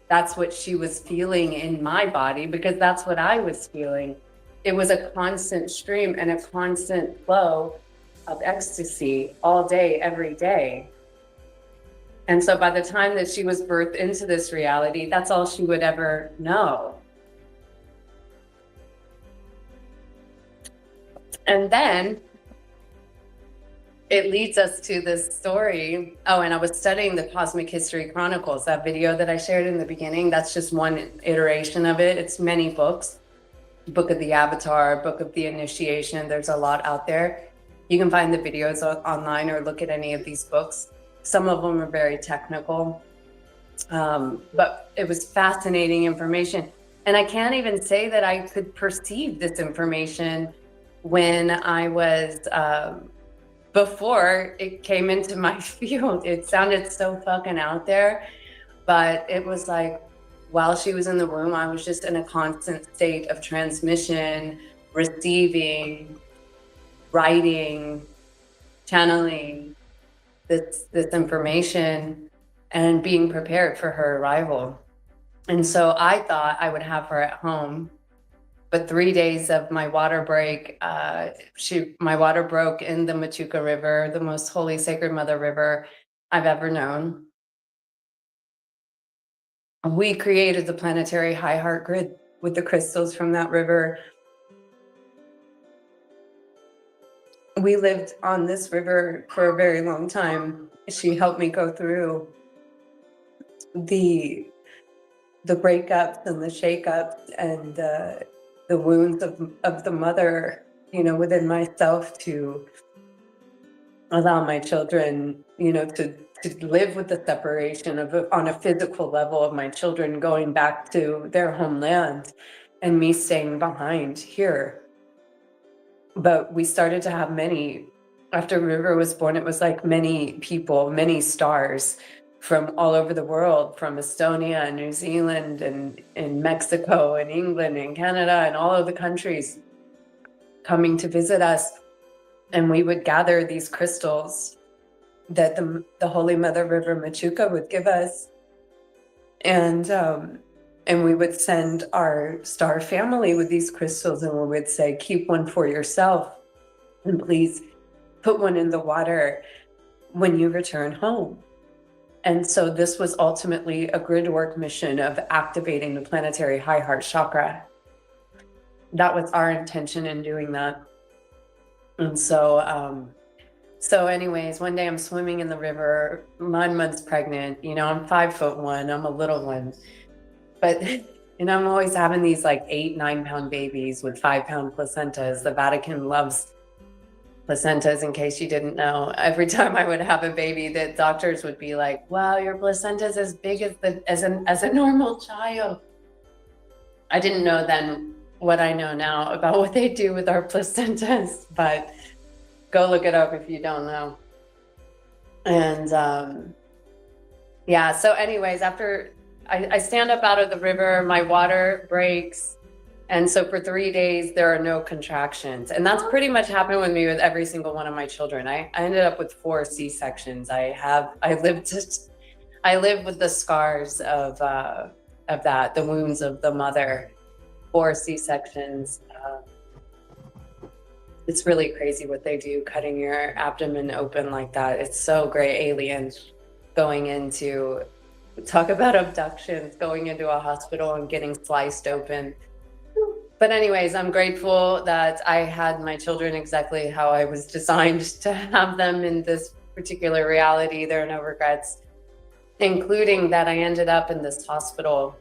That's what she was feeling in my body, because that's what I was feeling. It was a constant stream and a constant flow of ecstasy all day, every day. And so by the time that she was birthed into this reality, that's all she would ever know. And then it leads us to this story. Oh, and I was studying the Cosmic History Chronicles, that video that I shared in the beginning. That's just one iteration of it. It's many books. Book of the Avatar, Book of the Initiation. There's a lot out there. You can find the videos online or look at any of these books. Some of them are very technical, but it was fascinating information. And I can't even say that I could perceive this information when I was, before it came into my field. It sounded so fucking out there, but it was like, while she was in the womb, I was just in a constant state of transmission, receiving, writing, channeling this information, and being prepared for her arrival. And so I thought I would have her at home, but 3 days of my water break, my water broke in the Machuca River, the most holy sacred mother river I've ever known. We created the planetary high heart grid with the crystals from that river. We lived on this river for a very long time. She helped me go through the breakups and the shakeups and the wounds of the mother, within myself, to allow my children, to live with the separation on a physical level of my children going back to their homeland and me staying behind here. But we started to have after River was born, it was like many people, many stars from all over the world, from Estonia and New Zealand and Mexico and England and Canada and all of the countries coming to visit us. And we would gather these crystals that the Holy Mother River Machuca would give us. And we would send our star family with these crystals, and we would say, keep one for yourself, and please put one in the water when you return home. And so this was ultimately a grid work mission of activating the planetary high heart chakra. That was our intention in doing that. And so anyways, one day I'm swimming in the river, 9 months pregnant, I'm 5'1", I'm a little one. But, I'm always having these like 8-9 pound babies with 5-pound placentas. The Vatican loves placentas, in case you didn't know. Every time I would have a baby, the doctors would be like, wow, your placenta's as big as a normal child. I didn't know then what I know now about what they do with our placentas, but go look it up if you don't know. And so anyways, after I stand up out of the river, my water breaks. And so for 3 days, there are no contractions. And that's pretty much happened with me with every single one of my children. I ended up with 4 C-sections. I live with the scars of that, the wounds of the mother, 4 C-sections. It's really crazy what they do, cutting your abdomen open like that. It's so great. Aliens going into, talk about abductions, going into a hospital and getting sliced open. But anyways, I'm grateful that I had my children exactly how I was designed to have them in this particular reality. There are no regrets, including that I ended up in this hospital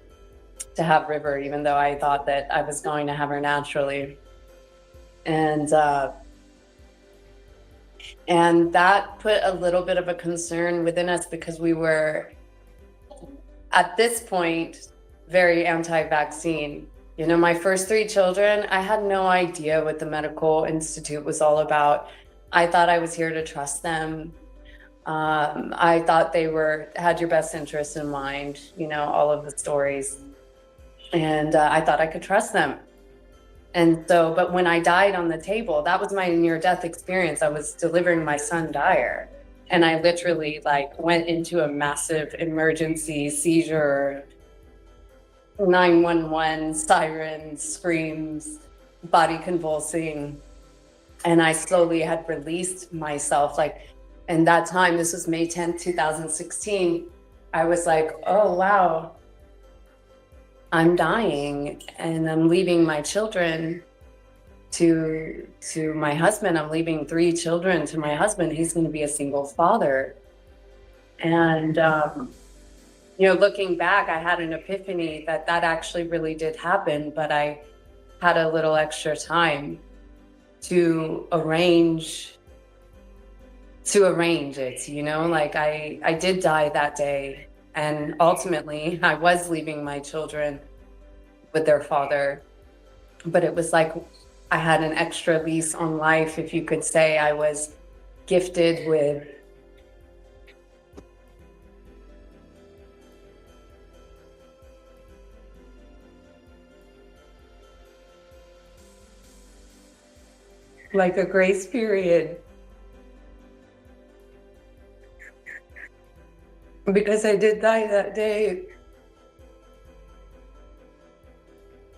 to have River, even though I thought that I was going to have her naturally. And that put a little bit of a concern within us, because we were, at this point, very anti-vaccine. My first 3 children, I had no idea what the medical institute was all about. I thought I was here to trust them. I thought they had your best interest in mind, all of the stories. And I thought I could trust them. And so, but when I died on the table, that was my near-death experience. I was delivering my son Dyer, and I literally went into a massive emergency seizure, 911 sirens, screams, body convulsing. And I slowly had released myself. And that time, this was May 10th, 2016, I was like, oh, wow, I'm dying and I'm leaving my children to my husband. I'm leaving 3 children to my husband. He's going to be a single father. And, looking back, I had an epiphany that actually really did happen, but I had a little extra time to arrange to arrange it, you know, like I did die that day, and ultimately I was leaving my children with their father, but it was like I had an extra lease on life, if you could say. I was gifted with like a grace period, because I did die that day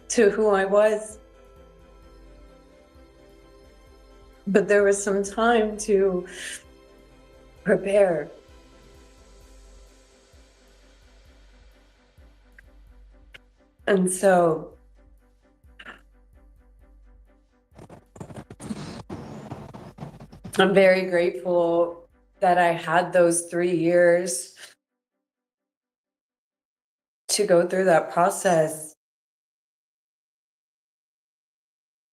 to who I was. But there was some time to prepare. And so I'm very grateful that I had those 3 years to go through that process,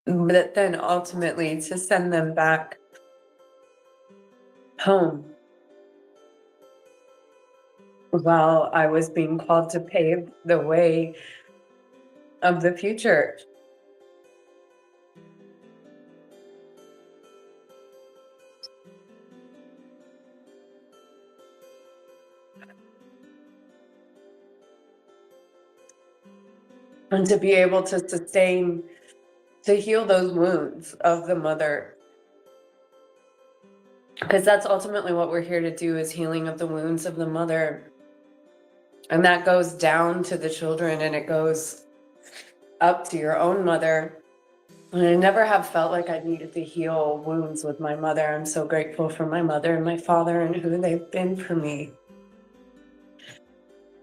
but then ultimately to send them back home while I was being called to pave the way of the future. And to be able to sustain, to heal those wounds of the mother. Because that's ultimately what we're here to do, is healing of the wounds of the mother. And that goes down to the children, and it goes up to your own mother. And I never have felt like I needed to heal wounds with my mother. I'm so grateful for my mother and my father and who they've been for me.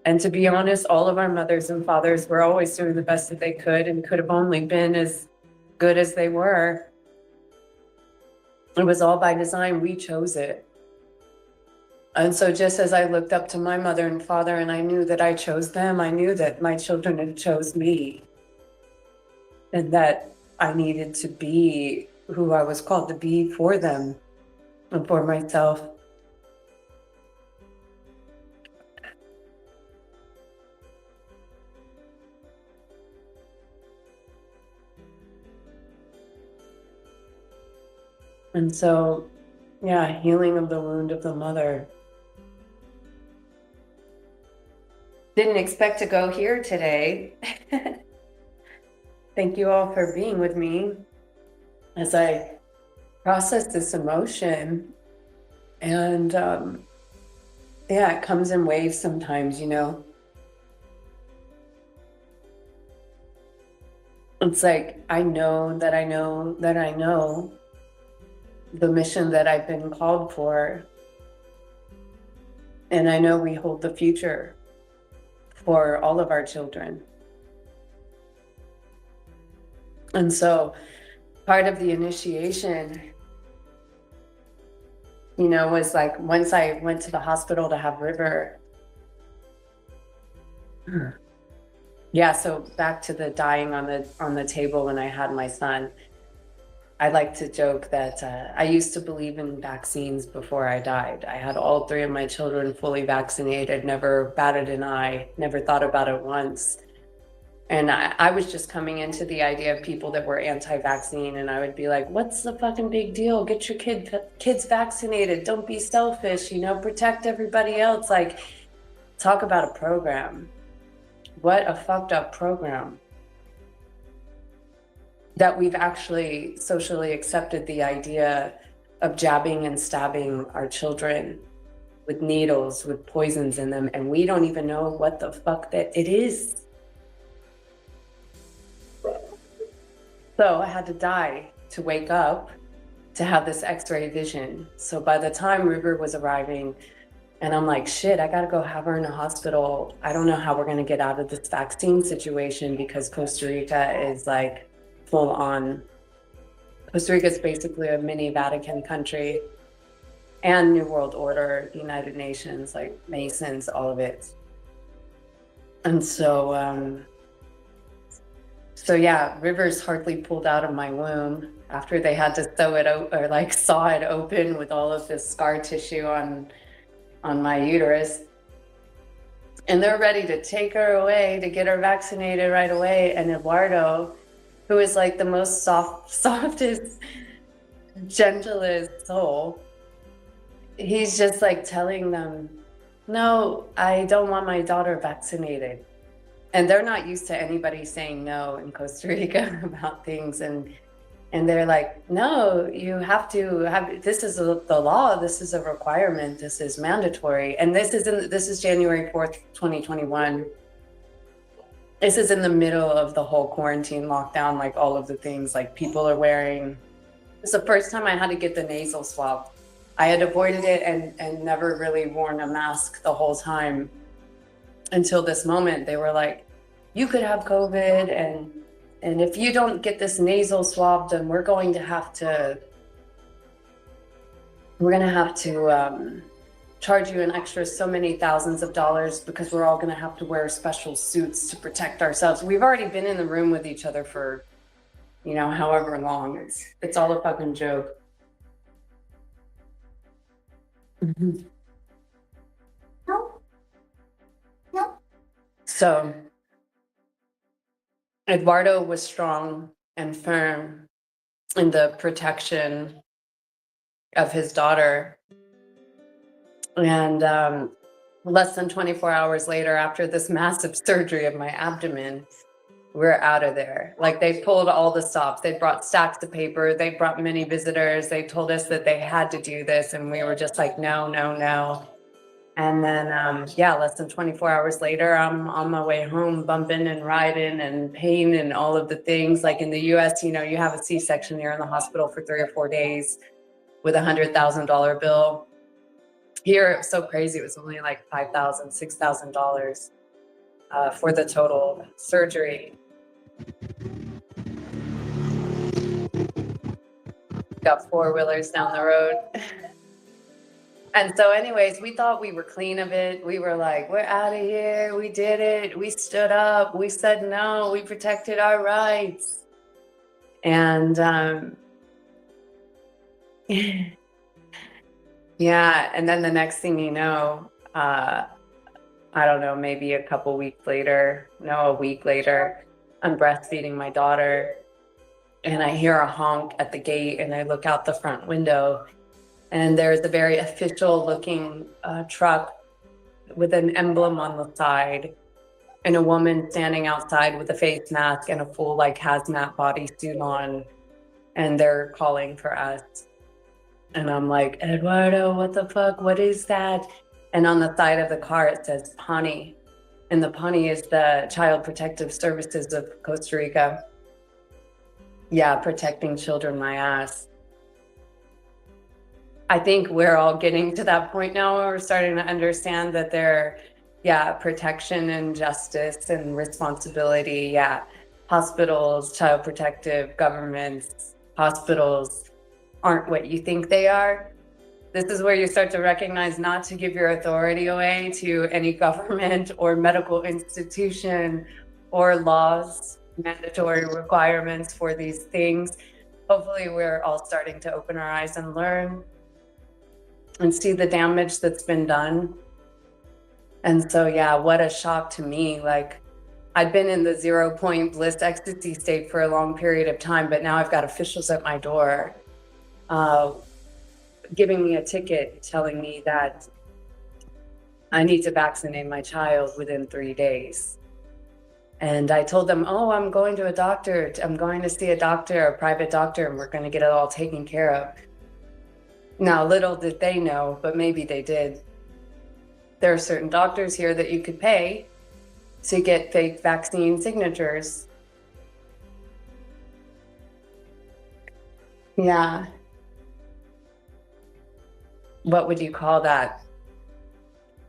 And to be honest, all of our mothers and fathers were always doing the best that they could, and could have only been as good as they were. It was all by design. We chose it. And so just as I looked up to my mother and father, and I knew that I chose them, I knew that my children had chose me, and that I needed to be who I was called to be for them and for myself. And so, yeah, healing of the wound of the mother. Didn't expect to go here today. Thank you all for being with me as I process this emotion. And yeah, it comes in waves sometimes, you know. It's like, I know that I know that I know the mission that I've been called for. And I know we hold the future for all of our children. And so part of the initiation, you know, was like, once I went to the hospital to have River. Yeah, so back to the dying on the table when I had my son. I like to joke that I used to believe in vaccines before I died. I had all 3 of my children fully vaccinated, never batted an eye, never thought about it once. And I was just coming into the idea of people that were anti-vaccine, and I would be like, what's the fucking big deal? Get your kids vaccinated. Don't be selfish, you know, protect everybody else. Like, talk about a program. What a fucked up program. That we've actually socially accepted the idea of jabbing and stabbing our children with needles, with poisons in them, and we don't even know what the fuck that it is. So I had to die to wake up, to have this x-ray vision. So by the time River was arriving, and I'm like, shit, I gotta go have her in a hospital. I don't know how we're gonna get out of this vaccine situation, because Costa Rica is like full on. Costa Rica is basically a mini Vatican country, and New World Order, United Nations, like Masons, all of it. And so So yeah, Rivers hardly pulled out of my womb after they had to sew it or like saw it open with all of this scar tissue on my uterus. And they're ready to take her away to get her vaccinated right away. And Eduardo, who is like the most softest, gentlest soul, he's just like telling them, no, I don't want my daughter vaccinated. And they're not used to anybody saying no in Costa Rica about things. And they're like, no, you have to have, this is the law, this is a requirement, this is mandatory. And this is January 4th, 2021. This is in the middle of the whole quarantine lockdown, like all of the things like people are wearing. It's the first time I had to get the nasal swab. I had avoided it and never really worn a mask the whole time until this moment. They were like, you could have COVID, and if you don't get this nasal swab, then we're going to have to charge you an extra so many thousands of dollars because we're all going to have to wear special suits to protect ourselves. We've already been in the room with each other for, you know, however long. It's all a fucking joke. So Eduardo was strong and firm in the protection of his daughter. And less than 24 hours later, after this massive surgery of my abdomen, we're out of there. Like, they pulled all the stops. They brought stacks of paper. They brought many visitors. They told us that they had to do this. And we were just like, no, no, no. And then, yeah, less than 24 hours later, I'm on my way home, bumping and riding and pain and all of the things. Like in the US, you know, you have a C-section, you're in the hospital for 3 or 4 days with $100,000 bill. Here, it was so crazy. It was only like $5,000, $6,000 for the total surgery. Got 4-wheelers down the road. And so anyways, we thought we were clean of it. We were like, we're out of here. We did it. We stood up. We said no. We protected our rights. And yeah, and then the next thing you know, I don't know, maybe a week later, I'm breastfeeding my daughter, and I hear a honk at the gate, and I look out the front window, and there's a very official looking truck with an emblem on the side, and a woman standing outside with a face mask and a full like hazmat bodysuit on, and they're calling for us. And I'm like, Eduardo, what the fuck? What is that? And on the side of the car, it says PANI. And the PANI is the Child Protective Services of Costa Rica. Yeah, protecting children, my ass. I think we're all getting to that point now where we're starting to understand that protection and justice and responsibility. Yeah, hospitals, child protective, governments, hospitals aren't what you think they are. This is where you start to recognize not to give your authority away to any government or medical institution or laws, mandatory requirements for these things. Hopefully we're all starting to open our eyes and learn and see the damage that's been done. And so, yeah, what a shock to me. Like, I'd been in the 0-point bliss ecstasy state for a long period of time, but now I've got officials at my door giving me a ticket telling me that I need to vaccinate my child within 3 days. And I told them, oh, I'm going to a doctor. I'm going to see a doctor, a private doctor, and we're going to get it all taken care of. Now, little did they know, but maybe they did. There are certain doctors here that you could pay to get fake vaccine signatures. Yeah. What would you call that?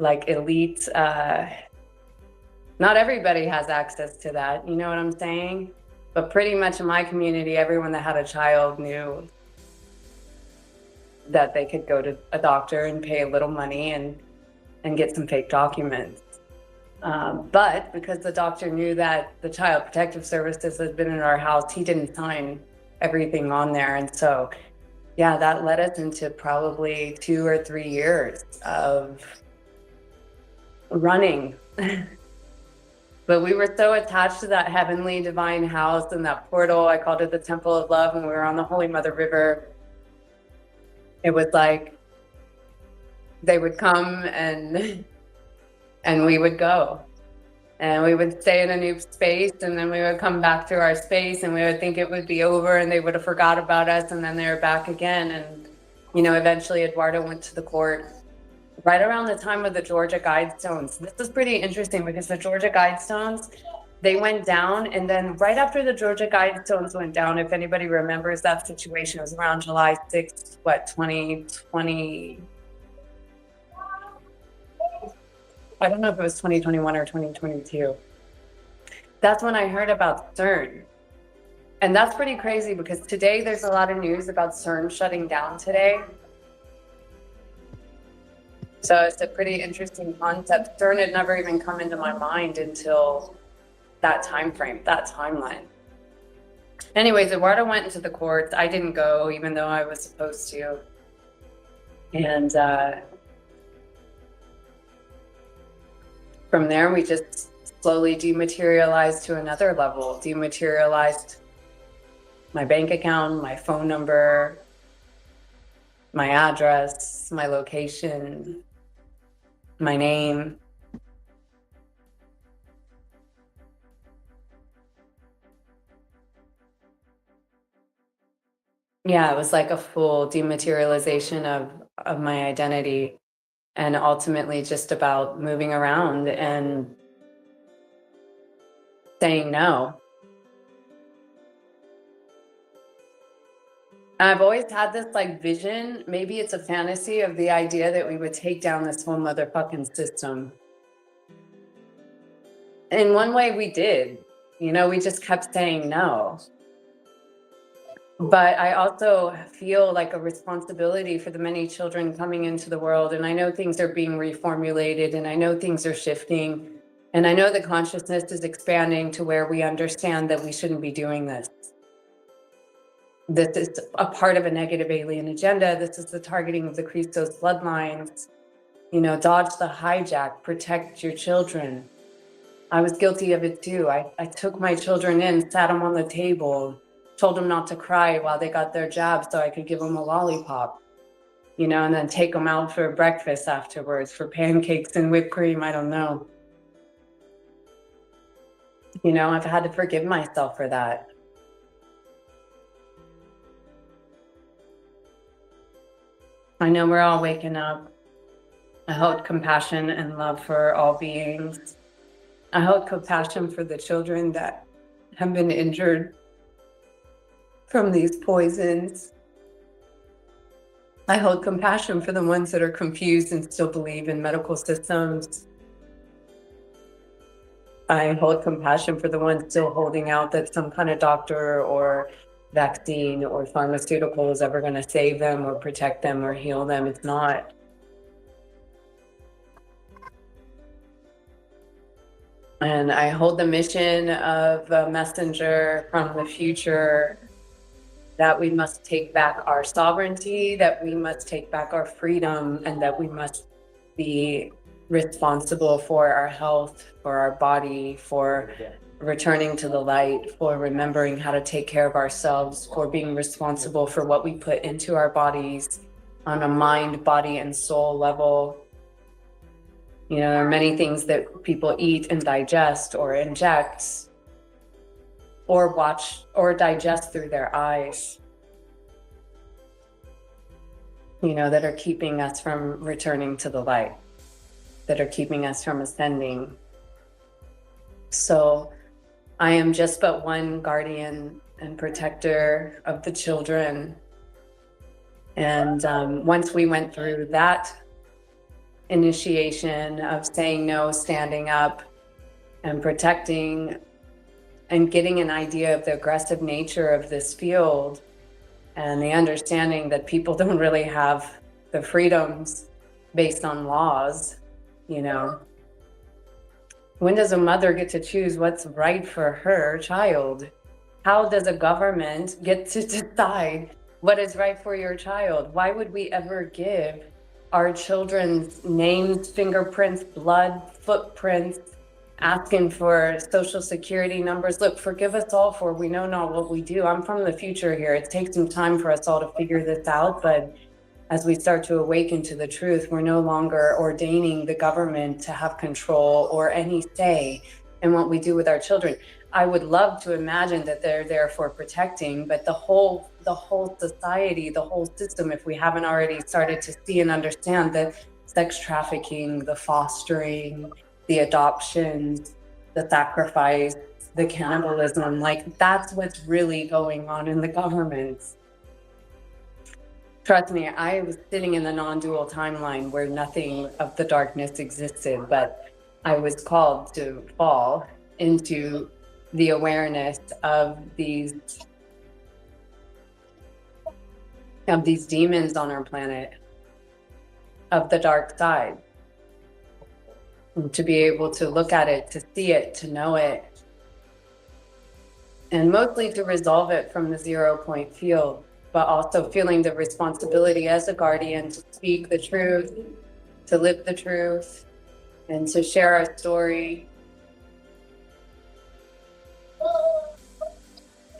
Like elite, not everybody has access to that, you know what I'm saying? But pretty much in my community, everyone that had a child knew that they could go to a doctor and pay a little money and get some fake documents. But because the doctor knew that the Child Protective Services had been in our house, he didn't sign everything on there. And so, yeah, that led us into probably 2 or 3 years of running. But we were so attached to that heavenly divine house and that portal. I called it the Temple of Love, and we were on the Holy Mother River. It was like they would come and we would go. And we would stay in a new space, and then we would come back to our space, and we would think it would be over, and they would have forgot about us, and then they were back again. And, you know, eventually Eduardo went to the court right around the time of the Georgia Guidestones. This is pretty interesting because the Georgia Guidestones, they went down, and then right after the Georgia Guidestones went down, if anybody remembers that situation, it was around July 6th, 2020. I don't know if it was 2021 or 2022. That's when I heard about CERN. And that's pretty crazy because today there's a lot of news about CERN shutting down today. So it's a pretty interesting concept. CERN had never even come into my mind until that time frame, that timeline. Anyways, Eduardo went into the courts. I didn't go, even though I was supposed to. And from there, we just slowly dematerialized to another level, dematerialized my bank account, my phone number, my address, my location, my name. Yeah, it was like a full dematerialization of my identity, and ultimately just about moving around and saying no. I've always had this like vision, maybe it's a fantasy, of the idea that we would take down this whole motherfucking system. In one way we did, you know, we just kept saying no. But I also feel like a responsibility for the many children coming into the world. And I know things are being reformulated, and I know things are shifting. And I know the consciousness is expanding to where we understand that we shouldn't be doing this. This is a part of a negative alien agenda. This is the targeting of the Christos bloodlines. You know, dodge the hijack, protect your children. I was guilty of it too. I took my children in, sat them on the table, told them not to cry while they got their jabs so I could give them a lollipop, you know, and then take them out for breakfast afterwards, for pancakes and whipped cream, I don't know. You know, I've had to forgive myself for that. I know we're all waking up. I hold compassion and love for all beings. I hold compassion for the children that have been injured from these poisons. I hold compassion for the ones that are confused and still believe in medical systems. I hold compassion for the ones still holding out that some kind of doctor or vaccine or pharmaceutical is ever going to save them or protect them or heal them. It's not. And I hold the mission of a messenger from the future that we must take back our sovereignty, that we must take back our freedom, and that we must be responsible for our health, for our body, for returning to the light, for remembering how to take care of ourselves, for being responsible for what we put into our bodies on a mind, body, and soul level. You know, there are many things that people eat and digest or inject or watch or digest through their eyes, you know, that are keeping us from returning to the light, that are keeping us from ascending. So I am just but one guardian and protector of the children. And once we went through that initiation of saying no, standing up, and protecting, and getting an idea of the aggressive nature of this field, and the understanding that people don't really have the freedoms based on laws, you know, When does a mother get to choose what's right for her child? How does a government get to decide what is right for your child? Why would we ever give our children's names, fingerprints, blood, footprints, asking for social security numbers? Look, forgive us all for we know not what we do. I'm from the future here. It takes some time for us all to figure this out, but as we start to awaken to the truth, we're no longer ordaining the government to have control or any say in what we do with our children. I would love to imagine that they're there for protecting, but the whole society, the whole system, if we haven't already started to see and understand that sex trafficking, the fostering, the adoptions, the sacrifice, the cannibalism, like that's what's really going on in the government. Trust me, I was sitting in the non-dual timeline where nothing of the darkness existed, but I was called to fall into the awareness of these demons on our planet, of the dark side. And to be able to look at it, to see it, to know it, and mostly to resolve it from the 0 point field, but also feeling the responsibility as a guardian to speak the truth, to live the truth, and to share our story.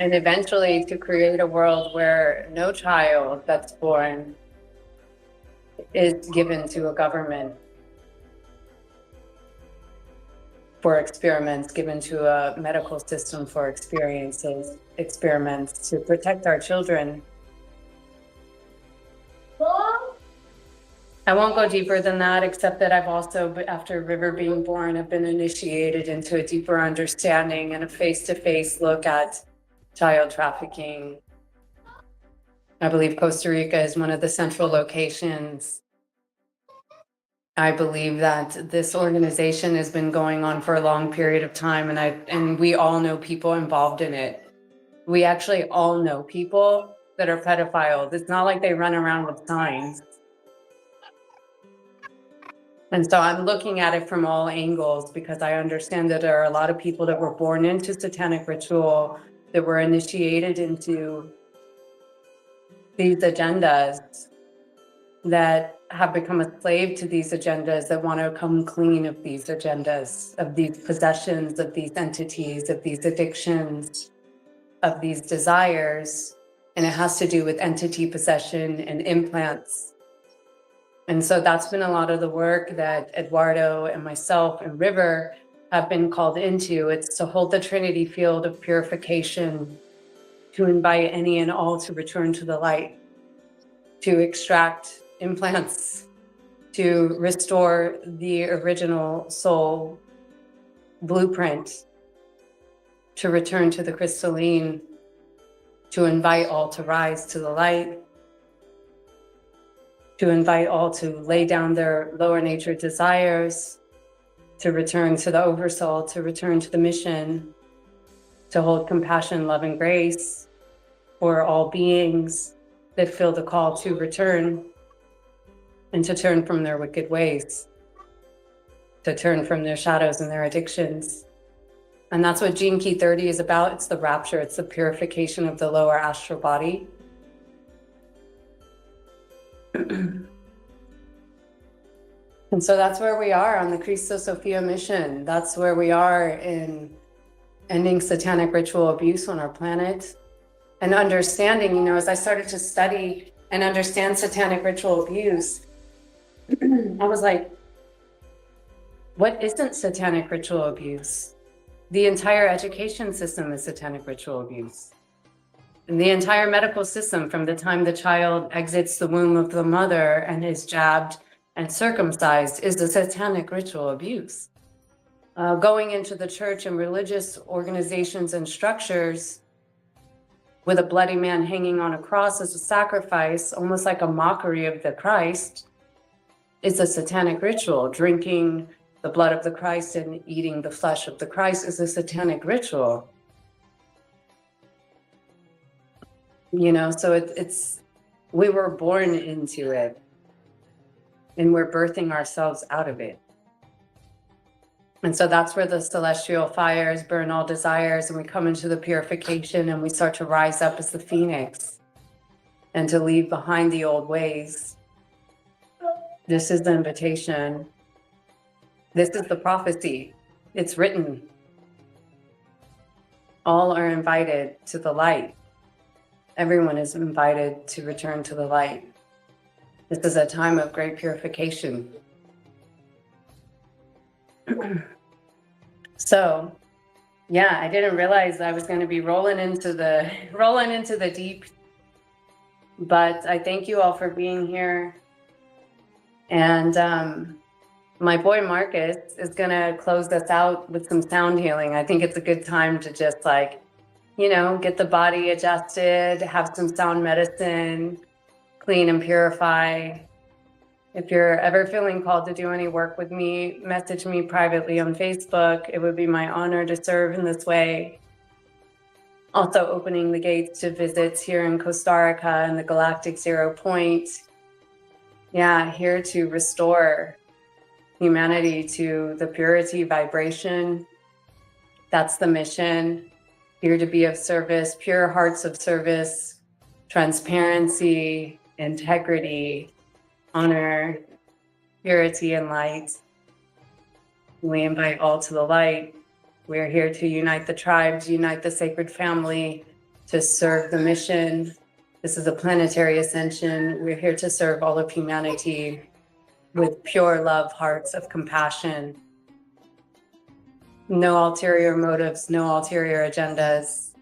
And eventually to create a world where no child that's born is given to a government for experiments, given to a medical system for experiments to protect our children. I won't go deeper than that, except that I've also, after River being born, have been initiated into a deeper understanding and a face-to-face look at child trafficking. I believe Costa Rica is one of the central locations. I believe that this organization has been going on for a long period of time, and we all know people involved in it. We actually all know people that are pedophiles. It's not like they run around with signs. And so I'm looking at it from all angles because I understand that there are a lot of people that were born into satanic ritual, that were initiated into these agendas, that have become a slave to these agendas, that want to come clean of these agendas, of these possessions, of these entities, of these addictions, of these desires. And it has to do with entity possession and implants. And so that's been a lot of the work that Eduardo and myself and River have been called into. It's to hold the Trinity field of purification, to invite any and all to return to the light, to extract implants, to restore the original soul blueprint, to return to the crystalline, to invite all to rise to the light, to invite all to lay down their lower nature desires, to return to the oversoul, to return to the mission, to hold compassion, love, and grace for all beings that feel the call to return and to turn from their wicked ways, to turn from their shadows and their addictions. And that's what Gene Key 30 is about. It's the rapture. It's the purification of the lower astral body. And so that's where we are on the Cristo Sophia mission. That's where we are in ending satanic ritual abuse on our planet. And understanding, as I started to study and understand satanic ritual abuse, I was like, what isn't satanic ritual abuse? The entire education system is satanic ritual abuse. And the entire medical system, from the time the child exits the womb of the mother and is jabbed and circumcised, is a satanic ritual abuse. Going into the church and religious organizations and structures with a bloody man hanging on a cross as a sacrifice, almost like a mockery of the Christ, is a satanic ritual. Drinking the blood of the Christ and eating the flesh of the Christ is a satanic ritual. So it's we were born into it, and we're birthing ourselves out of it. And so that's where the celestial fires burn all desires, and we come into the purification and we start to rise up as the phoenix and to leave behind the old ways. This is the invitation. This is the prophecy. It's written. All are invited to the light. Everyone is invited to return to the light. This is a time of great purification. So, yeah, I didn't realize I was going to be rolling into the deep. But I thank you all for being here. And my boy Marcus is going to close us out with some sound healing. I think it's a good time to just get the body adjusted, have some sound medicine, clean and purify. If you're ever feeling called to do any work with me, message me privately on Facebook. It would be my honor to serve in this way. Also opening the gates to visits here in Costa Rica and the Galactic 0 Point. Yeah, here to restore humanity to the purity vibration. That's the mission. Here to be of service, pure hearts of service, transparency, integrity, honor, purity, and light. We invite all to the light. We are here to unite the tribes, unite the sacred family, to serve the mission. This is a planetary ascension. We're here to serve all of humanity with pure love, hearts of compassion. No ulterior motives, no ulterior agendas.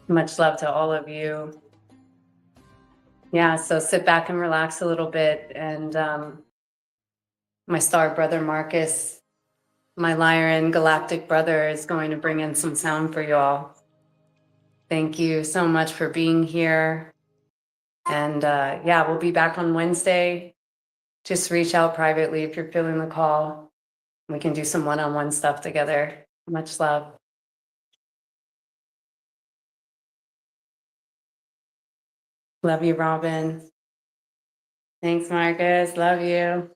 Much love to all of you. Yeah, so sit back and relax a little bit. And my star brother, Marcus, my Lyran galactic brother, is going to bring in some sound for you all. Thank you so much for being here. And yeah, we'll be back on Wednesday. Just reach out privately if you're feeling the call. We can do some one-on-one stuff together. Much love. Love you, Robin. Thanks, Marcus. Love you.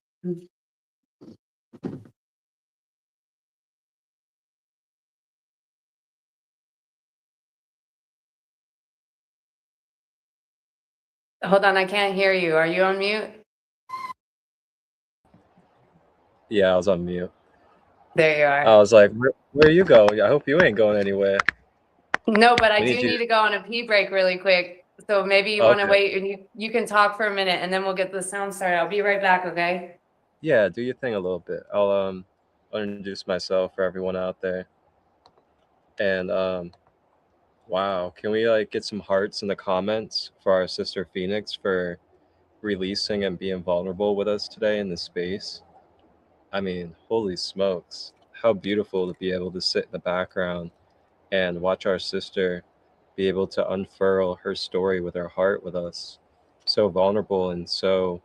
Hold on, I can't hear you. Are you on mute? Yeah, I was on mute. There you are. I was like, where you go? I hope you ain't going anywhere. No, but I We do need you- need to go on a pee break really quick. So maybe you want to Okay. wait and you can talk for a minute and then we'll get the sound started. I'll be right back, okay? Yeah, do your thing a little bit. I'll introduce myself for everyone out there. And wow, can we get some hearts in the comments for our sister Phinix for releasing and being vulnerable with us today in this space? I mean, holy smokes. How beautiful to be able to sit in the background and watch our sister be able to unfurl her story with her heart with us. So vulnerable and so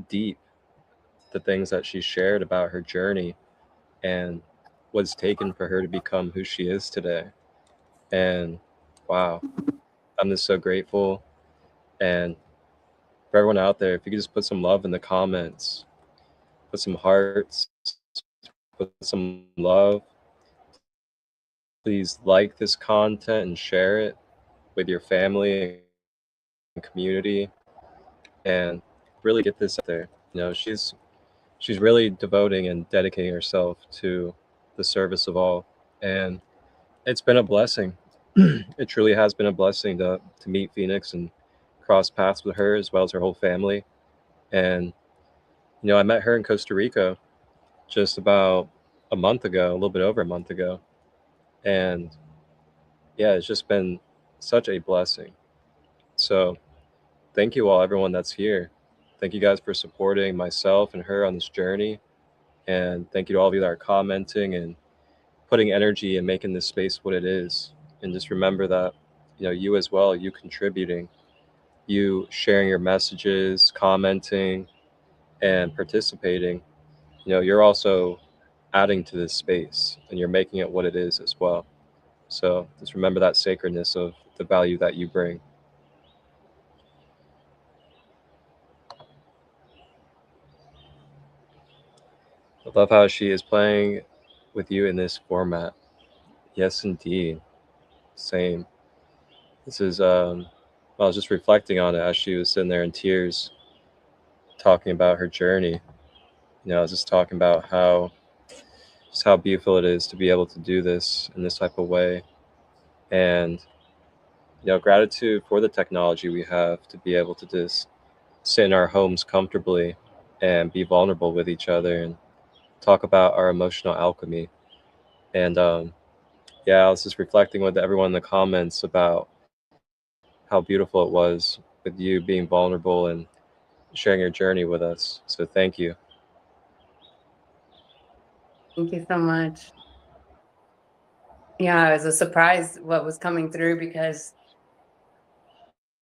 deep, the things that she shared about her journey and what's taken for her to become who she is today. And wow, I'm just so grateful. And for everyone out there, if you could just put some love in the comments, put some hearts, put some love. Please like this content and share it with your family and community and really get this out there. You know, she's really devoting and dedicating herself to the service of all. And it's been a blessing. It truly has been a blessing to meet Phinix and cross paths with her as well as her whole family. And, you know, I met her in Costa Rica just about a month ago, a little bit over a month ago. And yeah, it's just been such a blessing. So thank you all, everyone that's here. Thank you guys for supporting myself and her on this journey. And thank you to all of you that are commenting and putting energy and making this space what it is. And just remember that, you know, you as well, you contributing, you sharing your messages, commenting, and participating, you know, you're also adding to this space and you're making it what it is as well. So just remember that sacredness of the value that you bring. I love how she is playing with you in this format. Yes, indeed. Same. This is, I was just reflecting on it as she was sitting there in tears, talking about her journey. I was just talking about just how beautiful it is to be able to do this in this type of way. And, gratitude for the technology we have to be able to just sit in our homes comfortably and be vulnerable with each other and talk about our emotional alchemy. And yeah, I was just reflecting with everyone in the comments about how beautiful it was with you being vulnerable and sharing your journey with us. So thank you. Thank you so much. Yeah, it was a surprise what was coming through because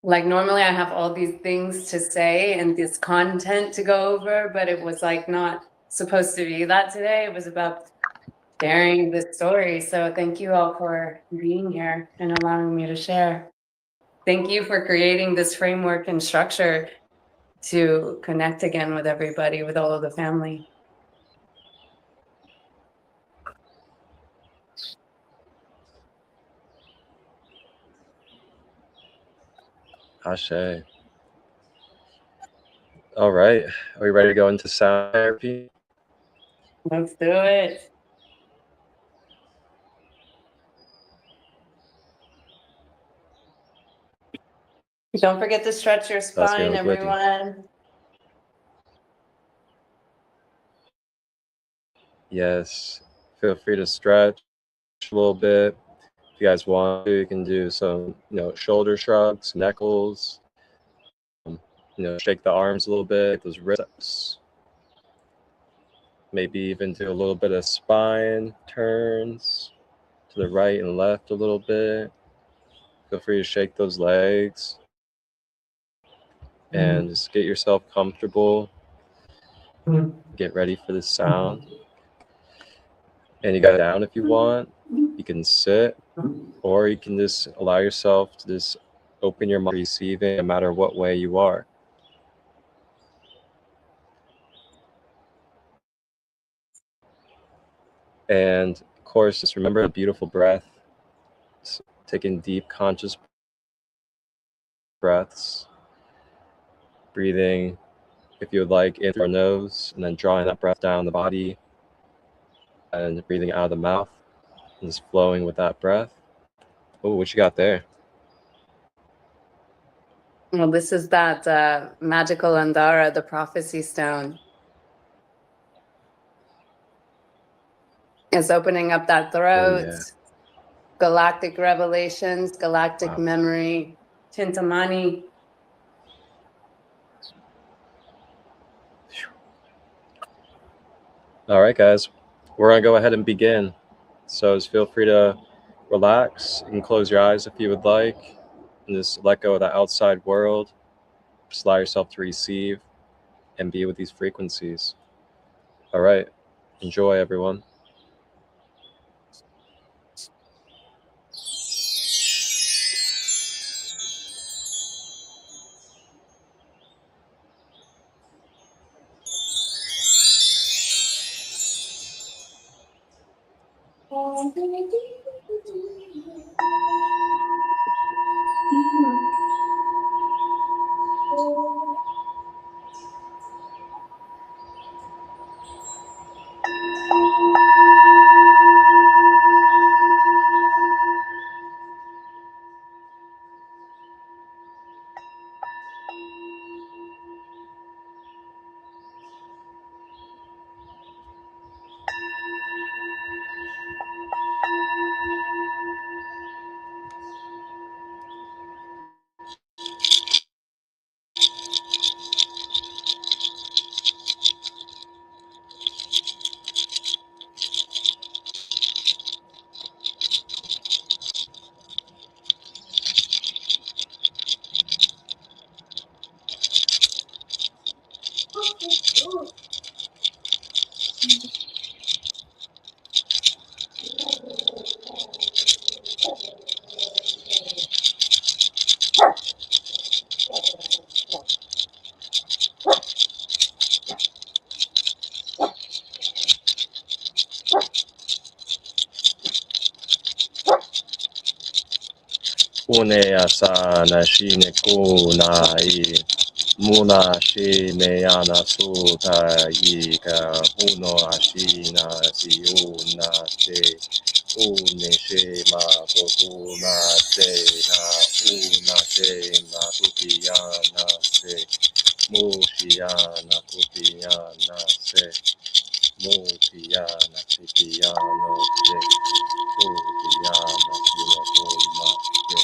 like normally I have all these things to say and this content to go over, but it was like not supposed to be that today. It was about sharing this story. So thank you all for being here and allowing me to share. Thank you for creating this framework and structure to connect again with everybody, with all of the family. Ashe. All right. Are we ready to go into sound therapy? Let's do it. Don't forget to stretch your spine, Let's go with you. everyone. Yes. Feel free to stretch a little bit. If you guys want to, you can do some, shoulder shrugs, knuckles. Shake the arms a little bit, those wrists. Maybe even do a little bit of spine turns to the right and left a little bit. Feel free to shake those legs and just get yourself comfortable. Get ready for the sound. And you got down if you want. You can sit, or you can just allow yourself to just open your mind, receiving no matter what way you are. And of course, just remember a beautiful breath. Just taking deep, conscious breaths. Breathing, if you would like, in through our nose, and then drawing that breath down the body, and breathing out of the mouth, and just flowing with that breath. Oh, what you got there? Well, this is that magical Andara, the prophecy stone. It's opening up that throat. Oh, yeah. Galactic revelations, galactic Wow. memory, Chintamani. All right, guys, we're gonna go ahead and begin. So just feel free to relax. You can close your eyes if you would like, and just let go of the outside world. Just allow yourself to receive and be with these frequencies. All right, enjoy, everyone. Une asana shine kunai. Muna shi meyana suta ika uno ashina si una te une she ma totuna te na una te na kutiyana se mushiyana kutiyana se mutiyana kutiyano te kutiyana sino kuma te.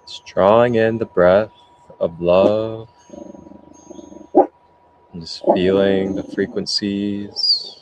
Just drawing in the breath of love and just feeling the frequencies.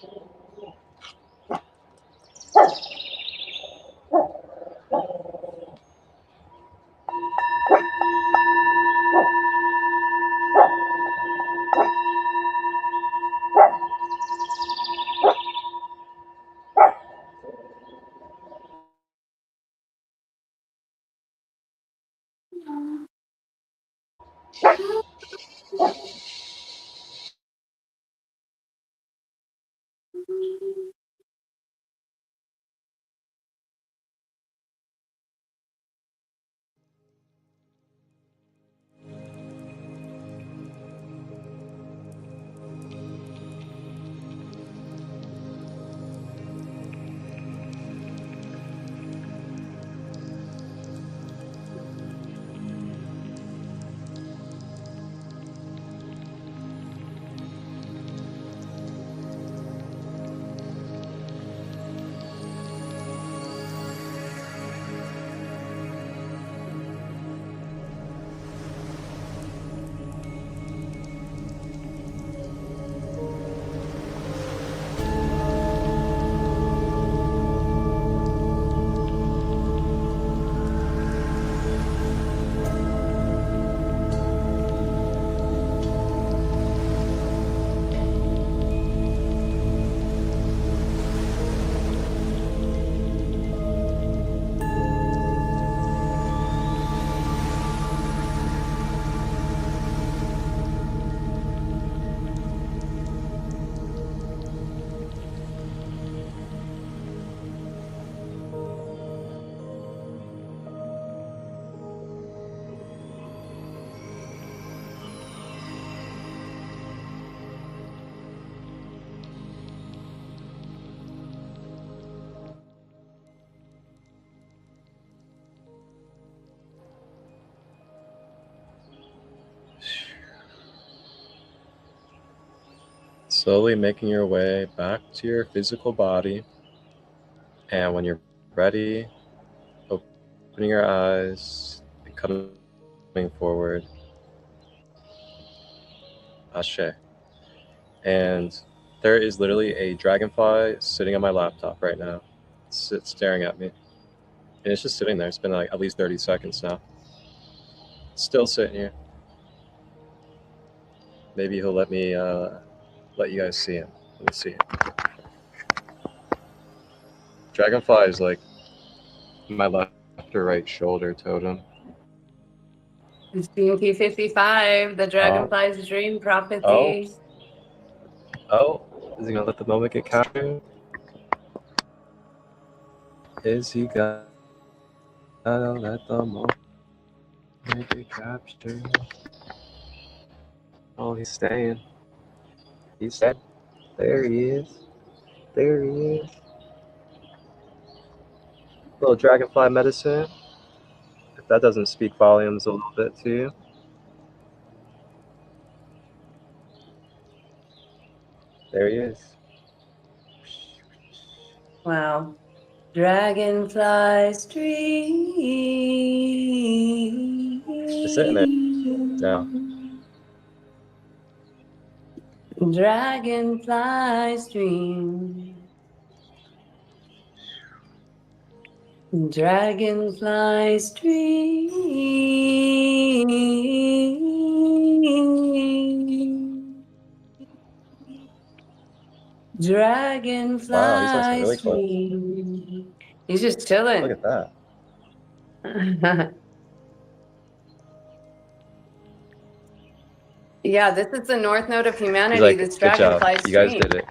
Slowly making your way back to your physical body. And when you're ready, opening your eyes and coming forward. Ashe. And there is literally a dragonfly sitting on my laptop right now. It's staring at me. And it's just sitting there. It's been like at least 30 seconds now. Still sitting here. Maybe he'll let me let you guys see him. Let me see. Dragonfly is like my left or right shoulder totem. It's Gene Key 55, the Dragonfly's dream Oh, prophecy. oh, is he gonna let the moment get captured? Is he gonna let the moment get captured? Oh, he's staying. He's staying. There he is. There he is. Little dragonfly medicine. If that doesn't speak volumes a little bit to you. There he is. Wow. Dragonfly's dream. Just sitting there now. Dragonfly's dream. Dragonfly's dream. Dragonfly's Wow, he's nice and really close. dream. He's just Look chilling. at that. Yeah, this is the North Node of He's humanity. like, This good job. Dragonfly's You guys dream. did it.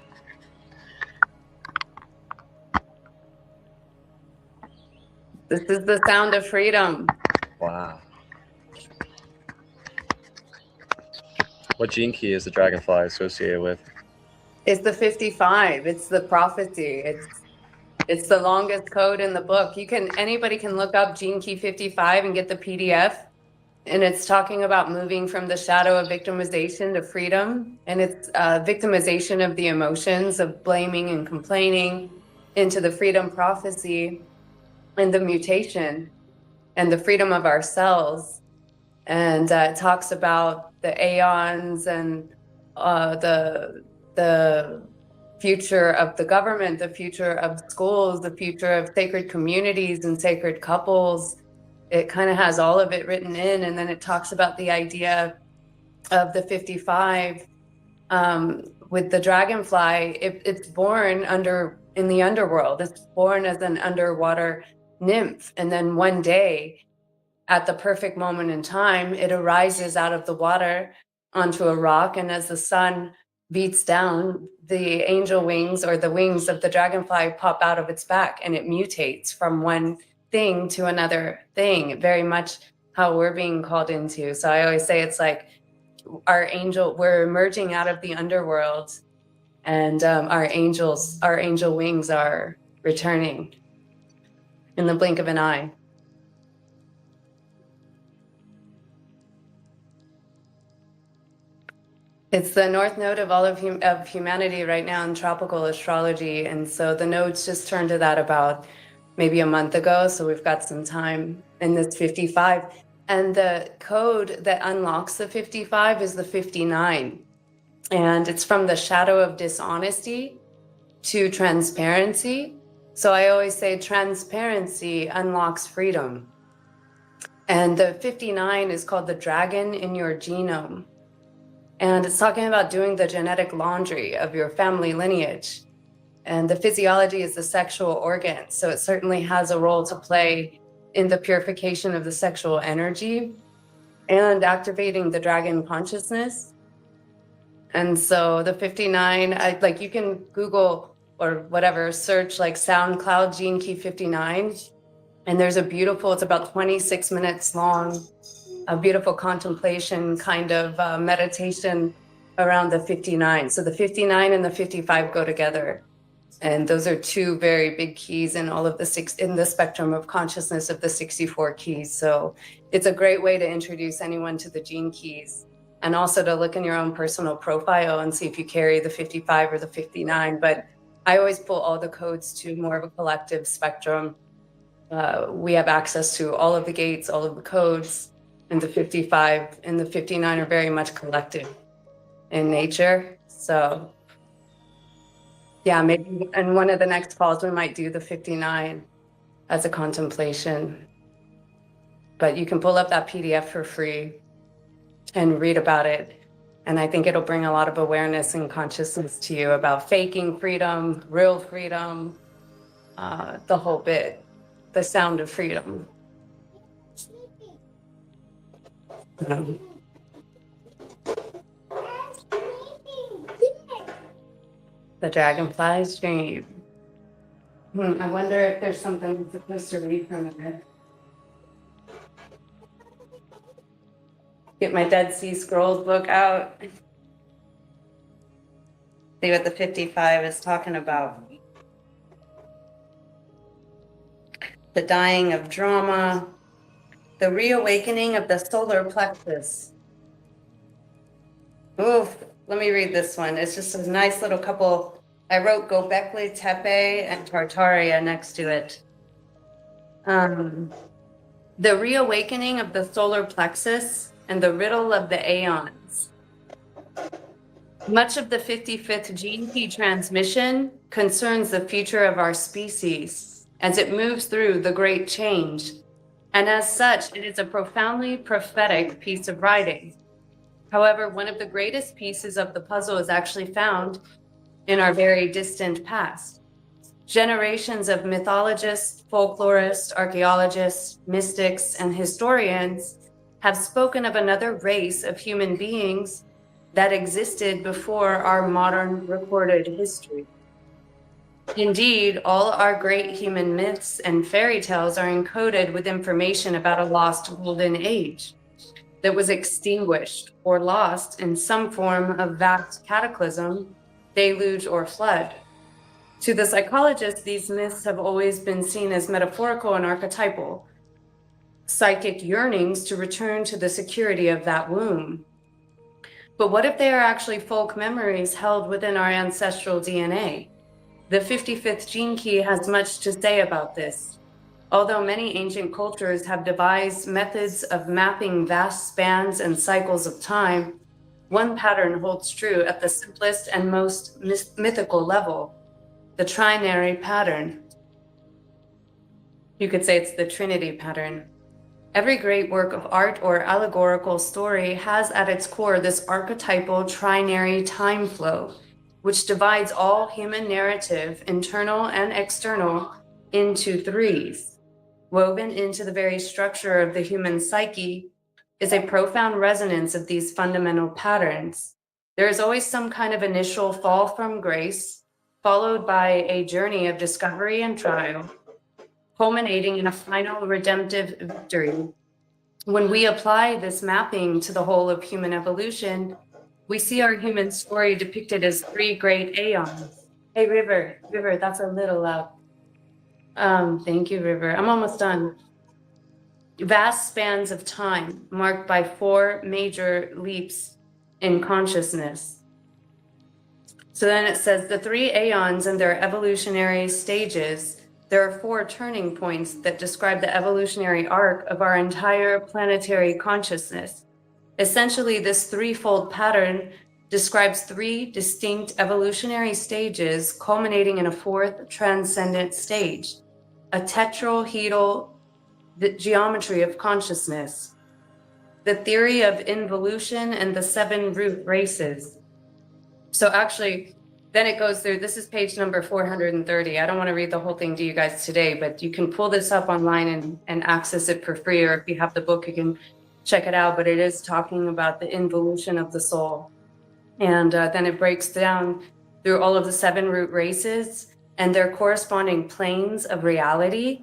This is the sound of freedom. Wow. What gene key is the dragonfly associated with? It's the 55. It's the prophecy. It's the longest code in the book. Anybody can look up Gene Key 55 and get the PDF. And it's talking about moving from the shadow of victimization to freedom. And it's victimization of the emotions of blaming and complaining into the freedom prophecy and the mutation and the freedom of ourselves. And it talks about the aeons and the future of the government, the future of schools, the future of sacred communities and sacred couples. It kind of has all of it written in. And then it talks about the idea of the 55 with the dragonfly. It's born in the underworld. It's born as an underwater nymph. And then one day, at the perfect moment in time, it arises out of the water onto a rock. And as the sun beats down, the angel wings or the wings of the dragonfly pop out of its back, and it mutates from one thing to another thing, very much how we're being called into. So I always say it's like we're emerging out of the underworld, and our angel wings are returning in the blink of an eye. It's the North Node of all of humanity right now in tropical astrology. And so the nodes just turned to that about maybe a month ago. So we've got some time in this 55. And the code that unlocks the 55 is the 59. And it's from the shadow of dishonesty to transparency. So I always say transparency unlocks freedom. And the 59 is called the dragon in your genome. And it's talking about doing the genetic laundry of your family lineage. And the physiology is the sexual organ. So it certainly has a role to play in the purification of the sexual energy and activating the dragon consciousness. And so the 59, you can Google or whatever, search like SoundCloud Gene Key 59. And there's it's about 26 minutes long, a beautiful contemplation kind of meditation around the 59. So the 59 and the 55 go together. And those are two very big keys in all of in the spectrum of consciousness of the 64 keys. So it's a great way to introduce anyone to the gene keys, and also to look in your own personal profile and see if you carry the 55 or the 59. But I always pull all the codes to more of a collective spectrum. We have access to all of the gates, all of the codes, and the 55 and the 59 are very much collective in nature. So yeah, maybe in one of the next calls, we might do the 59 as a contemplation. But you can pull up that PDF for free and read about it. And I think it'll bring a lot of awareness and consciousness to you about faking freedom, real freedom, the whole bit, the sound of freedom. The dragonfly's dream. I wonder if there's something I'm supposed to read from it. Get my Dead Sea Scrolls book out. See what the 55 is talking about. The dying of drama, the reawakening of the solar plexus. Oof, let me read this one. It's just a nice little couple. I wrote Gobekli Tepe and Tartaria next to it. The reawakening of the solar plexus and the riddle of the aeons. Much of the 55th gene key transmission concerns the future of our species as it moves through the great change. And as such, it is a profoundly prophetic piece of writing. However, one of the greatest pieces of the puzzle is actually found in our very distant past. Generations of mythologists, folklorists, archaeologists, mystics, and historians have spoken of another race of human beings that existed before our modern recorded history. Indeed, all our great human myths and fairy tales are encoded with information about a lost golden age that was extinguished or lost in some form of vast cataclysm, deluge, or flood. To the psychologist, these myths have always been seen as metaphorical and archetypal, psychic yearnings to return to the security of that womb. But what if they are actually folk memories held within our ancestral DNA? The 55th gene key has much to say about this. Although many ancient cultures have devised methods of mapping vast spans and cycles of time, one pattern holds true at the simplest and most mythical level, the trinary pattern. You could say it's the Trinity pattern. Every great work of art or allegorical story has at its core this archetypal trinary time flow, which divides all human narrative, internal and external, into threes. Woven into the very structure of the human psyche is a profound resonance of these fundamental patterns. There is always some kind of initial fall from grace, followed by a journey of discovery and trial, culminating in a final redemptive victory. When we apply this mapping to the whole of human evolution, we see our human story depicted as three great aeons. Hey, River, that's a little loud. Thank you, River. I'm almost done. Vast spans of time marked by four major leaps in consciousness. So then it says the three aeons and their evolutionary stages. There are four turning points that describe the evolutionary arc of our entire planetary consciousness. Essentially, this threefold pattern describes three distinct evolutionary stages culminating in a fourth transcendent stage, a tetrahedral geometry of consciousness, the theory of involution, and the 7 root races. So actually, then it goes through, this is page number 430. I don't want to read the whole thing to you guys today, but you can pull this up online and access it for free, or if you have the book, you can check it out. But it is talking about the involution of the soul. And then it breaks down through all of the 7 root races and their corresponding planes of reality.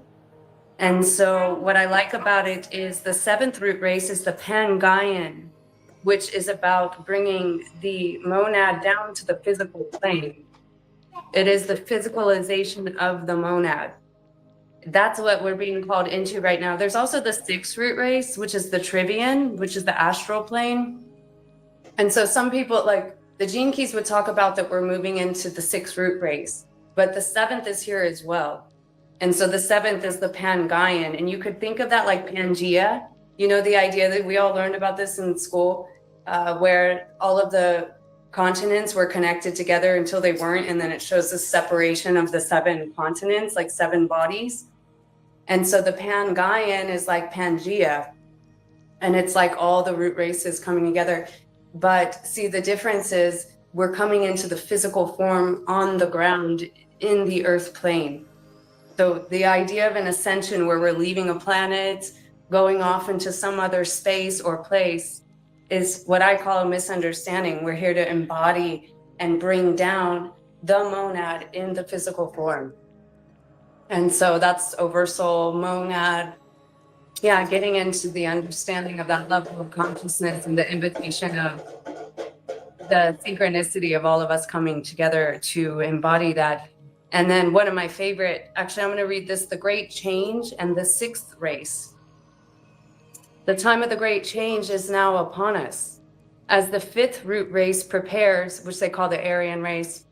And so what I like about it is the 7th root race is the Pangaian, which is about bringing the monad down to the physical plane. It is the physicalization of the monad. That's what we're being called into right now. There's also the 6th root race, which is the Trivian, which is the astral plane. And so some people, like the gene keys would talk about that we're moving into the 6th root race, but the 7th is here as well. And so the 7th is the Pangaian, and you could think of that like Pangea. You know, the idea that we all learned about this in school, where all of the continents were connected together until they weren't, and then it shows the separation of the 7 continents, like 7 bodies. And so the Pangaian is like Pangea, and it's like all the root races coming together. But see, the difference is we're coming into the physical form on the ground in the earth plane. So the idea of an ascension where we're leaving a planet, going off into some other space or place is what I call a misunderstanding. We're here to embody and bring down the monad in the physical form. And so that's oversoul, monad. Yeah, getting into the understanding of that level of consciousness and the invitation of the synchronicity of all of us coming together to embody that. And then one of my favorite, actually, I'm going to read this, The Great Change and the Sixth Race. The time of the great change is now upon us. As the fifth root race prepares, which they call the Aryan race,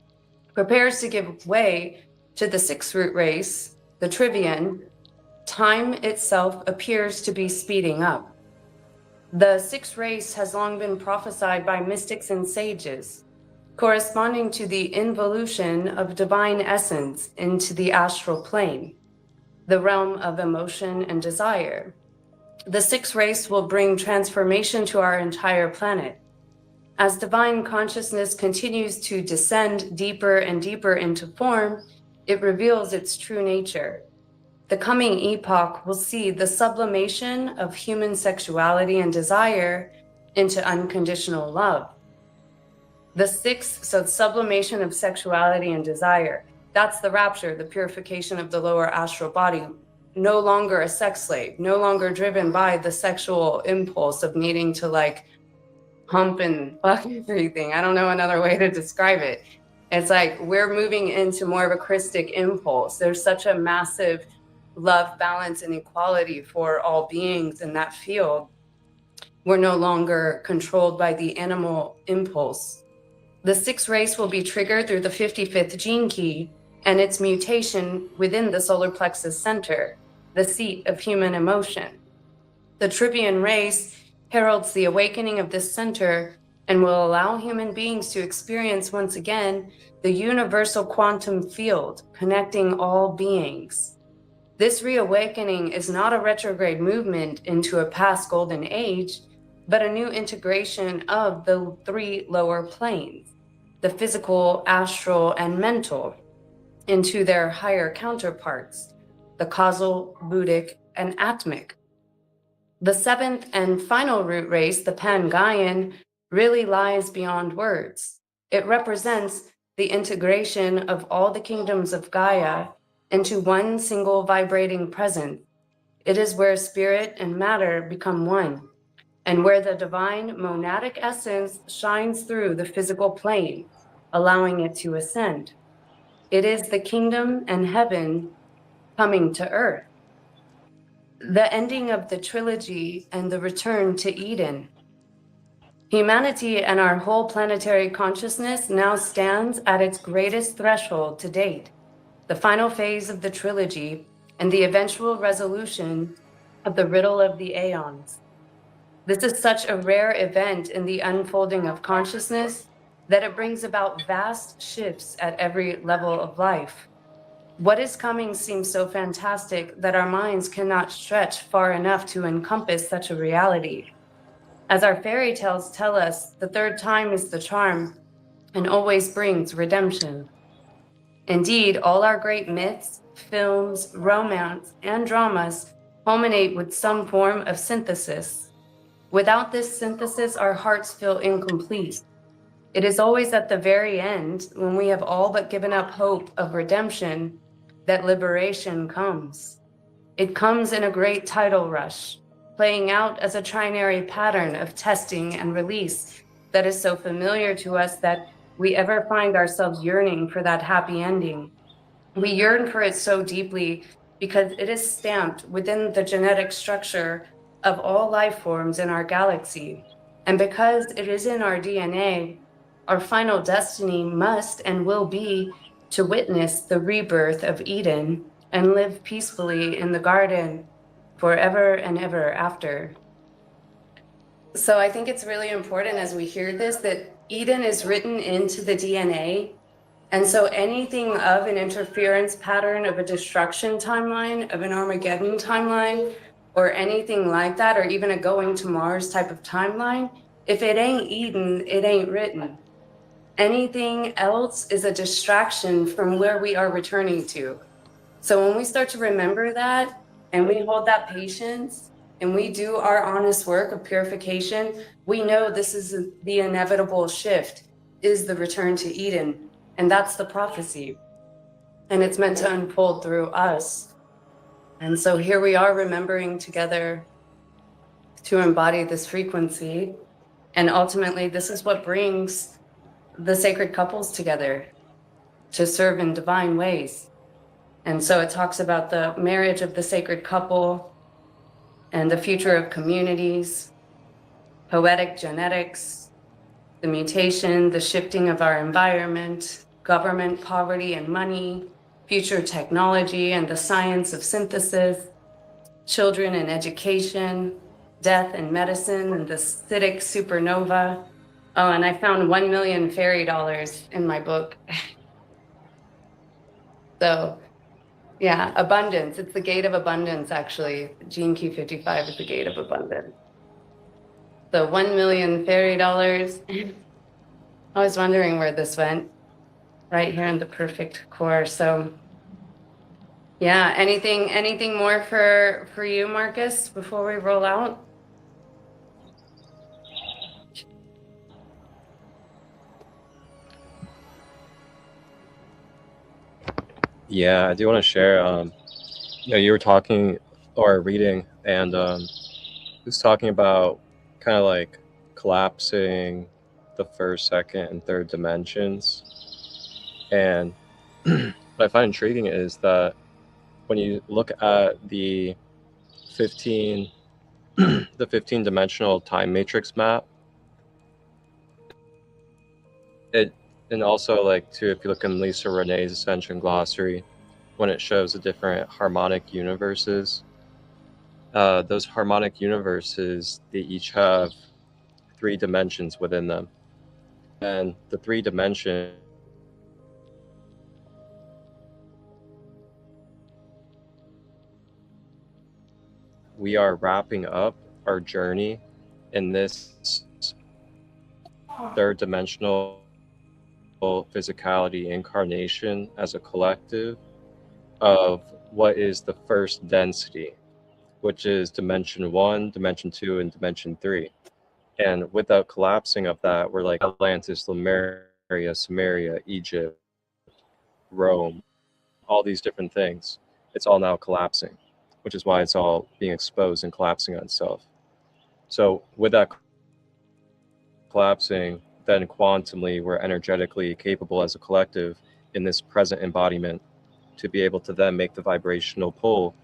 prepares to give way to the sixth root race, the Trivian, time itself appears to be speeding up. The sixth race has long been prophesied by mystics and sages, corresponding to the involution of divine essence into the astral plane, the realm of emotion and desire. The sixth race will bring transformation to our entire planet. As divine consciousness continues to descend deeper and deeper into form, it reveals its true nature. The coming epoch will see the sublimation of human sexuality and desire into unconditional love. The sixth, so sublimation of sexuality and desire, that's the rapture, the purification of the lower astral body. No longer a sex slave, no longer driven by the sexual impulse of needing to like hump and fuck everything. I don't know another way to describe it. It's like we're moving into more of a Christic impulse. There's such a massive love, balance, and equality for all beings in that field. We're no longer controlled by the animal impulse. The sixth race will be triggered through the 55th gene key and its mutation within the solar plexus center, the seat of human emotion. The Trivian race heralds the awakening of this center and will allow human beings to experience once again the universal quantum field connecting all beings. This reawakening is not a retrograde movement into a past golden age, but a new integration of the three lower planes, the physical, astral, and mental, into their higher counterparts, the causal, buddhic, and atmic. The seventh and final root race, the Pangaian, really lies beyond words. It represents the integration of all the kingdoms of Gaia into one single vibrating presence. It is where spirit and matter become one, and where the divine monadic essence shines through the physical plane, allowing it to ascend. It is the kingdom and heaven coming to earth. The ending of the trilogy and the return to Eden. Humanity and our whole planetary consciousness now stands at its greatest threshold to date, the final phase of the trilogy and the eventual resolution of the riddle of the aeons. This is such a rare event in the unfolding of consciousness that it brings about vast shifts at every level of life. What is coming seems so fantastic that our minds cannot stretch far enough to encompass such a reality. As our fairy tales tell us, the third time is the charm and always brings redemption. Indeed, all our great myths, films, romance, and dramas culminate with some form of synthesis. Without this synthesis, our hearts feel incomplete. It is always at the very end, when we have all but given up hope of redemption, that liberation comes. It comes in a great tidal rush, playing out as a trinary pattern of testing and release that is so familiar to us that we ever find ourselves yearning for that happy ending. We yearn for it so deeply because it is stamped within the genetic structure of all life forms in our galaxy. And because it is in our DNA, our final destiny must and will be to witness the rebirth of Eden and live peacefully in the garden forever and ever after. So I think it's really important as we hear this that Eden is written into the DNA. And so anything of an interference pattern of a destruction timeline, of an Armageddon timeline, or anything like that, or even a going to Mars type of timeline, if it ain't Eden, it ain't written. Anything else is a distraction from where we are returning to. So when we start to remember that and we hold that patience and we do our honest work of purification, we know this is the inevitable shift, is the return to Eden. And that's the prophecy. And it's meant to unfold through us. And so here we are remembering together to embody this frequency. And ultimately, this is what brings the sacred couples together to serve in divine ways. And so it talks about the marriage of the sacred couple and the future of communities, poetic genetics, the mutation, the shifting of our environment, government, poverty, and money, future technology and the science of synthesis, children and education, death and medicine, and the acidic supernova. Oh, and I found 1 million fairy dollars in my book. So yeah, abundance. It's the gate of abundance, actually. Gene Key 55 is the gate of abundance. So 1 million fairy dollars. I was wondering where this went. Right here in the perfect core. So yeah, anything more for you, Marcus, before we roll out? Yeah, I do want to share. You were talking or reading, and it was talking about kind of like collapsing the first, second, and third dimensions. And what I find intriguing is that when you look at the 15 the 15-dimensional time matrix map, it, and also like too, if you look in Lisa Renee's Ascension Glossary, when it shows the different harmonic universes, those harmonic universes, they each have 3 dimensions within them, and the 3 dimensions we are wrapping up our journey in this third dimensional physicality incarnation as a collective of what is the first density, which is dimension 1, dimension 2, and dimension 3. And without collapsing of that, we're like Atlantis, Lemuria, Sumeria, Egypt, Rome, all these different things. It's all now collapsing, which is why it's all being exposed and collapsing on itself. So with that collapsing, then quantumly, we're energetically capable as a collective in this present embodiment to be able to then make the vibrational pull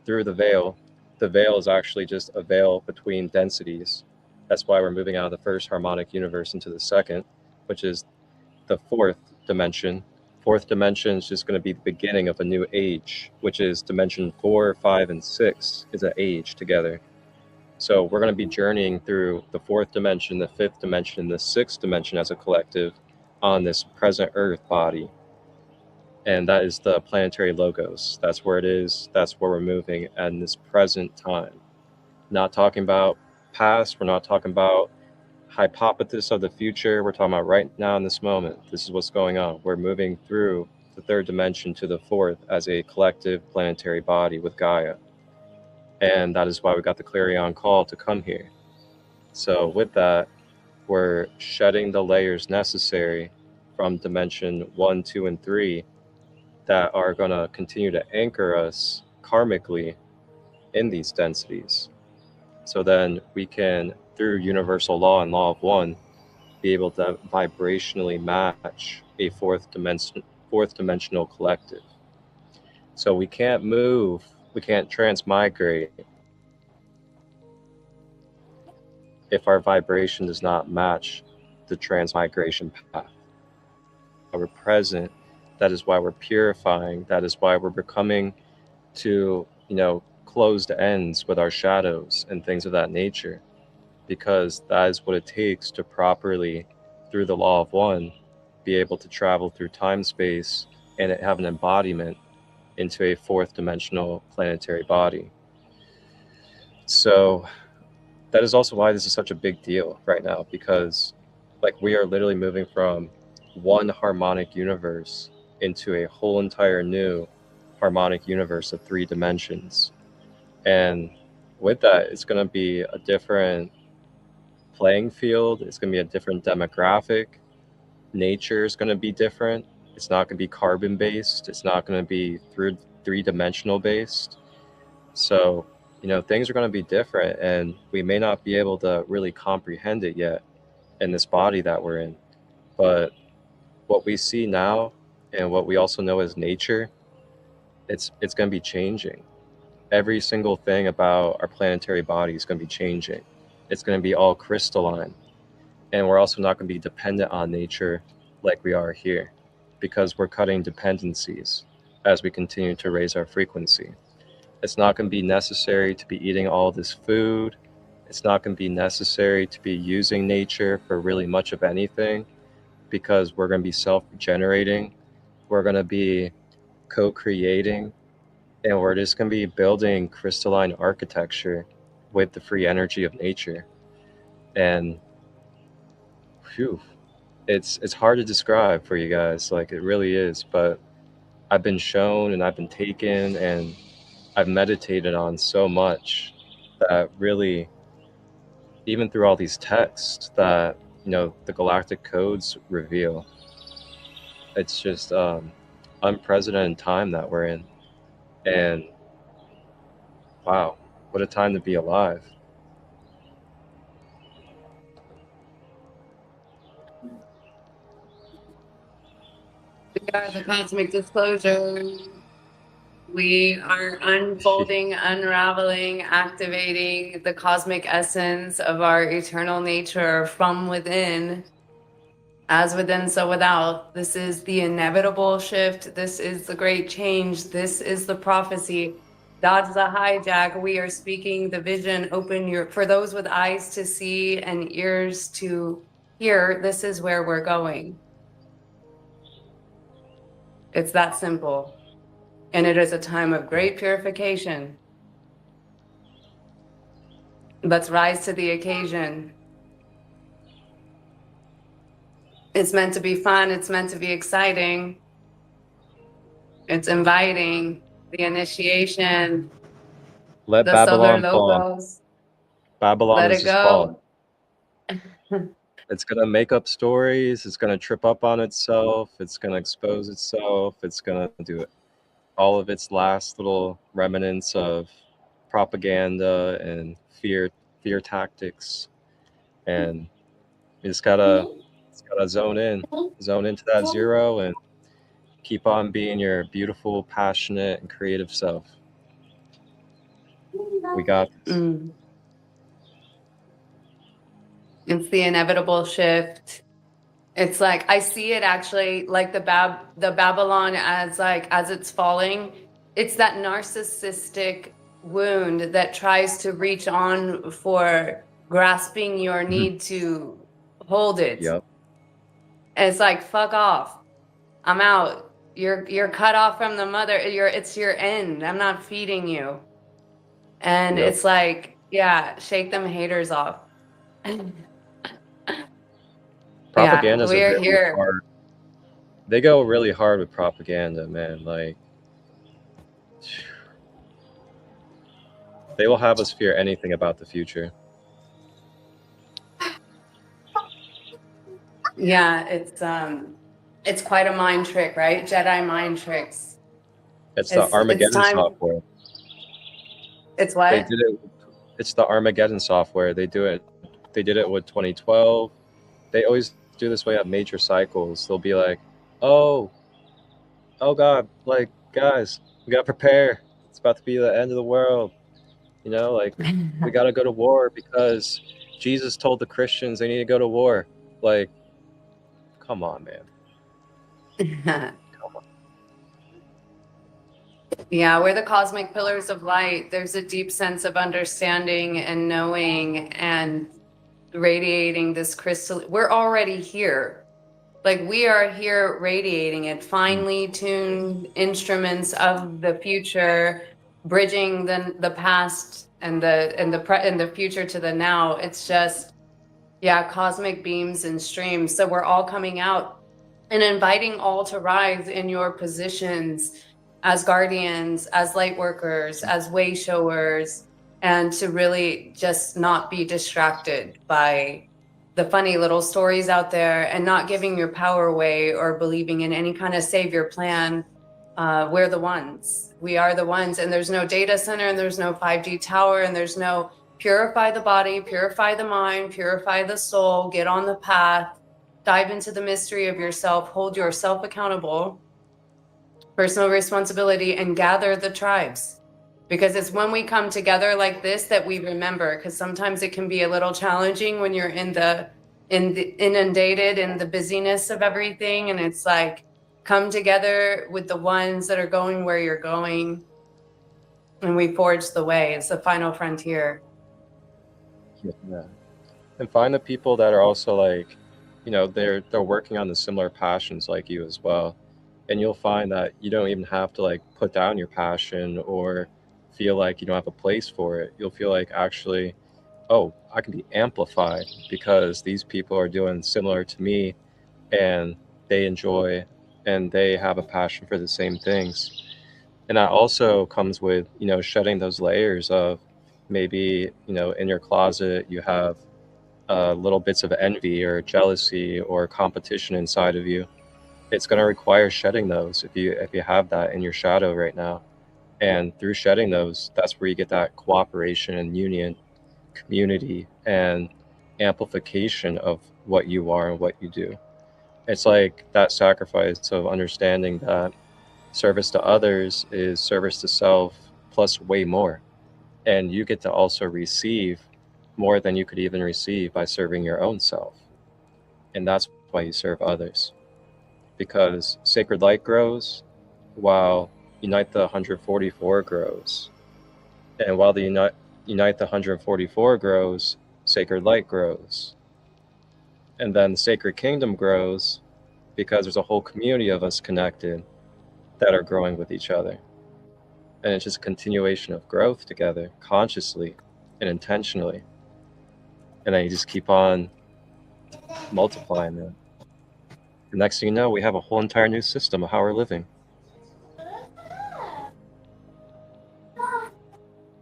through the veil. The veil is actually just a veil between densities. That's why we're moving out of the first harmonic universe into the second, which is the fourth dimension. Fourth dimension is just going to be the beginning of a new age, which is dimension 4, 5, and 6 is an age together. So we're going to be journeying through the fourth dimension, the fifth dimension, and the sixth dimension as a collective on this present Earth body. And that is the planetary logos. That's where it is. That's where we're moving at this present time. Not talking about past. We're not talking about hypothesis of the future. We're talking about right now in this moment. This is what's going on. We're moving through the third dimension to the fourth as a collective planetary body with Gaia. And that is why we got the clarion call to come here. So with that, we're shedding the layers necessary from dimension 1, 2, and 3 that are going to continue to anchor us karmically in these densities. So then we can, through universal law and law of one, be able to vibrationally match a fourth dimensional collective. So we can't move, we can't transmigrate if our vibration does not match the transmigration path. We're present. That is why we're purifying. That is why we're becoming to, closed ends with our shadows and things of that nature, because that is what it takes to properly, through the law of one, be able to travel through time, space, and have an embodiment into a fourth dimensional planetary body. So that is also why this is such a big deal right now, because we are literally moving from one harmonic universe into a whole entire new harmonic universe of 3 dimensions. And with that, it's going to be a different playing field. It's going to be a different demographic. Nature is going to be different. It's not going to be carbon based. It's not going to be 3-dimensional based. So, things are going to be different, and we may not be able to really comprehend it yet in this body that we're in. But what we see now and what we also know as nature, it's going to be changing. Every single thing about our planetary body is going to be changing. It's going to be all crystalline. And we're also not going to be dependent on nature like we are here, because we're cutting dependencies as we continue to raise our frequency. It's not going to be necessary to be eating all this food. It's not going to be necessary to be using nature for really much of anything, because we're going to be self-generating. We're going to be co-creating, and we're just going to be building crystalline architecture with the free energy of nature. And phew, it's hard to describe for you guys, like it really is, but I've been shown and I've been taken and I've meditated on so much that really, even through all these texts that the galactic codes reveal, it's just unprecedented time that we're in. And wow, what a time to be alive. We are the cosmic disclosure. We are unfolding, unraveling, activating the cosmic essence of our eternal nature from within. As within, so without. This is the inevitable shift. This is the great change. This is the prophecy. Dodge the hijack. We are speaking the vision. For those with eyes to see and ears to hear, this is where we're going. It's that simple. And it is a time of great purification. Let's rise to the occasion. It's meant to be fun. It's meant to be exciting. It's inviting the initiation. Let The solar Babylon fall. logos. Babylon Let is it just falling. go. It's going to make up stories. It's going to trip up on itself. It's going to expose itself. It's going to do all of its last little remnants of propaganda and fear tactics. And you just gotta zone into that zero and keep on being your beautiful, passionate, and creative self. We got this. It's the inevitable shift. It's like, I see it actually like the Babylon as it's falling. It's that narcissistic wound that tries to reach on for grasping your need to hold it. Yep. And it's like, fuck off. I'm out. You're cut off from the mother. It's your end. I'm not feeding you. And Yep. it's like, yeah, shake them haters off. Propaganda's we're really here. hard. They go really hard with propaganda, man. Like, they will have us fear anything about the future. Yeah, it's quite a mind trick, right? Jedi mind tricks. It's the Armageddon software. It's what? They did it. It's the Armageddon software. They did it with 2012. They always do this way at major cycles. They'll be like, oh God, like, guys, we gotta prepare. It's about to be the end of the world. Like, we gotta go to war because Jesus told the Christians they need to go to war. Like, come on, man. Come on. Yeah, we're the cosmic pillars of light. There's a deep sense of understanding and knowing and radiating this crystal. We're already here. Like, we are here radiating it, finely tuned instruments of the future, bridging the past and the future to the now. It's just, yeah, cosmic beams and streams. So we're all coming out and inviting all to rise in your positions as guardians, as light workers, as way showers, and to really just not be distracted by the funny little stories out there and not giving your power away or believing in any kind of savior plan. We're the ones. We are the ones. And there's no data center and there's no 5G tower and there's no purify the body, purify the mind, purify the soul, get on the path, dive into the mystery of yourself, hold yourself accountable, personal responsibility, and gather the tribes. Because it's when we come together like this that we remember, because sometimes it can be a little challenging when you're inundated in the busyness of everything. And it's like, come together with the ones that are going where you're going, and we forge the way. It's the final frontier. Yeah. And find the people that are also like, you know, they're working on the similar passions like you as well. And you'll find that you don't even have to like put down your passion or feel like you don't have a place for it. You'll feel like actually, oh, I can be amplified because these people are doing similar to me and they enjoy and they have a passion for the same things. And that also comes with, you know, shedding those layers of maybe, you know, in your closet you have little bits of envy or jealousy or competition inside of you. It's going to require shedding those if you have that in your shadow right now. And through shedding those, that's where you get that cooperation and union, community, and amplification of what you are and what you do. It's like that sacrifice of understanding that service to others is service to self plus way more. And you get to also receive more than you could even receive by serving your own self. And that's why you serve others. Because sacred light grows while Unite the 144 grows. And while the Unite the 144 grows, sacred light grows. And then the sacred kingdom grows because there's a whole community of us connected that are growing with each other. And it's just a continuation of growth together, consciously and intentionally. And then you just keep on multiplying that. The next thing you know, we have a whole entire new system of how we're living.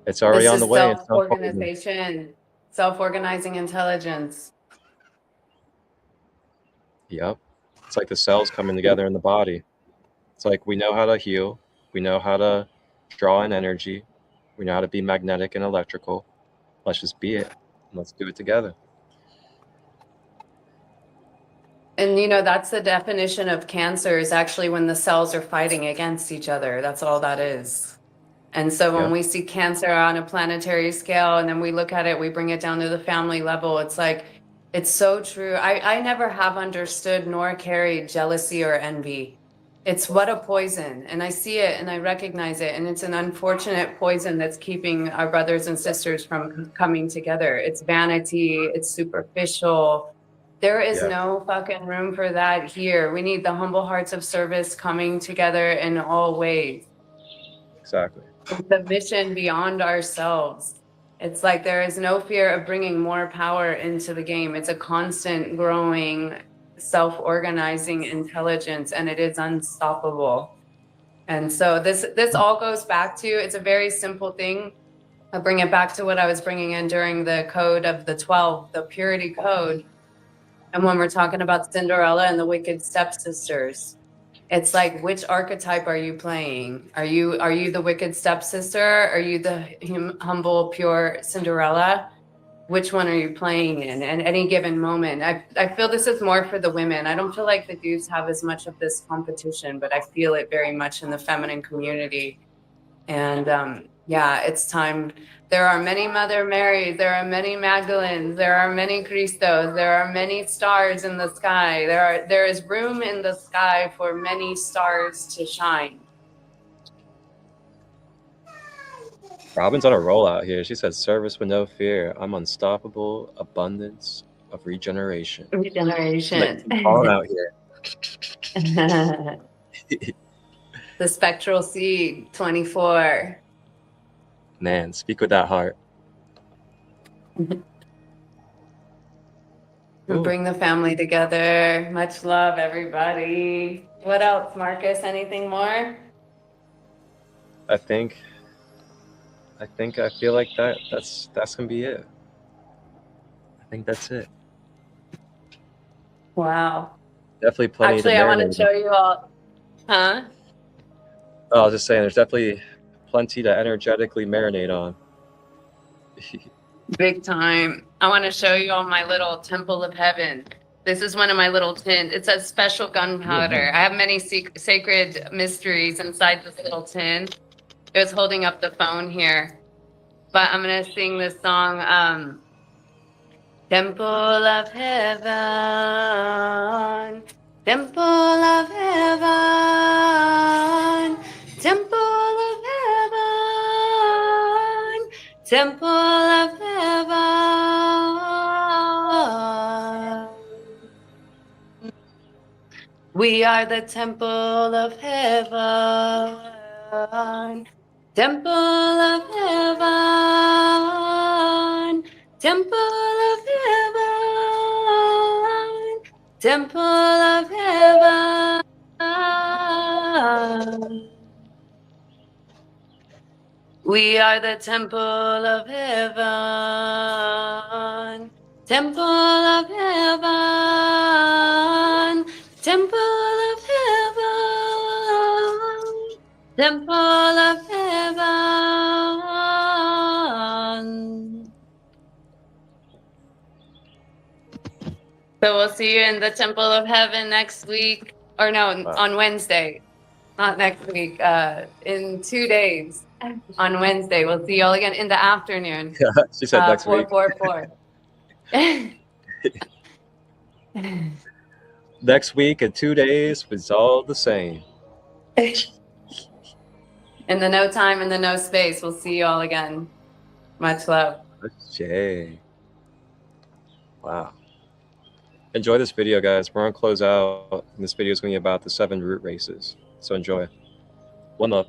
It's already This on the is way. It's unfolding. self-organization, self-organizing intelligence. Yep. It's like the cells coming together in the body. It's like we know how to heal. We know how to draw in energy. We know how to be magnetic and electrical. Let's just be it. Let's do it together. And you know, that's the definition of cancer, is actually when the cells are fighting against each other. That's all that is. And so when Yep. we see cancer on a planetary scale and then we look at it, we bring it down to the family level. It's like, it's so true. I never have understood nor carried jealousy or envy. It's what a poison. And I see it and I recognize it. And it's an unfortunate poison that's keeping our brothers and sisters from coming together. It's vanity, it's superficial. There is Yeah. no fucking room for that here. We need the humble hearts of service coming together in all ways. Exactly. The vision beyond ourselves. It's like there is no fear of bringing more power into the game. It's a constant growing, self-organizing intelligence, and it is unstoppable. And so this all goes back to, it's a very simple thing. I'll bring it back to what I was bringing in during the code of the 12, the purity code. And when we're talking about Cinderella and the wicked stepsisters, it's like, which archetype are you playing? Are you the wicked stepsister? Are you the humble, pure Cinderella? Which one are you playing in at any given moment? I feel this is more for the women. I don't feel like the dudes have as much of this competition, but I feel it very much in the feminine community. And yeah, it's time. There are many Mother Marys, there are many Magdalens, there are many Christos, there are many stars in the sky. There is room in the sky for many stars to shine. Robin's on a roll out here. She says, service with no fear. I'm unstoppable, abundance of regeneration. Regeneration. Calling out here. The spectral seed, 24. Man, speak with that heart. Bring the family together. Much love, everybody. What else, Marcus? Anything more? I think I feel like that's gonna be it. I think that's it. Wow. Definitely plenty to Actually, I want to marinate show on. you all. Huh? Oh, I was just saying, there's definitely plenty to energetically marinate on. Big time. I want to show you all my little temple of heaven. This is one of my little tins. It says special gunpowder. I have many sacred mysteries inside this little tin. It was holding up the phone here. But I'm going to sing this song, Temple of Heaven, Temple of Heaven, Temple of Heaven, Temple of Heaven. We are the Temple of Heaven, Temple of Heaven, Temple of Heaven, Temple of Heaven. We are the Temple of Heaven, Temple of Heaven, Temple of Heaven, Temple of Heaven. So we'll see you in the Temple of Heaven next week, or no, Wow. on Wednesday, not next week, in 2 days. On Wednesday, we'll see you all again in the afternoon. She said next week. 444. Next week in 2 days, it's all the same. In the no time, in the no space, we'll see you all again. Much love. Jay. Wow. Enjoy this video, guys. We're on close out, and this video is going to be about the 7 root races. So enjoy. One love.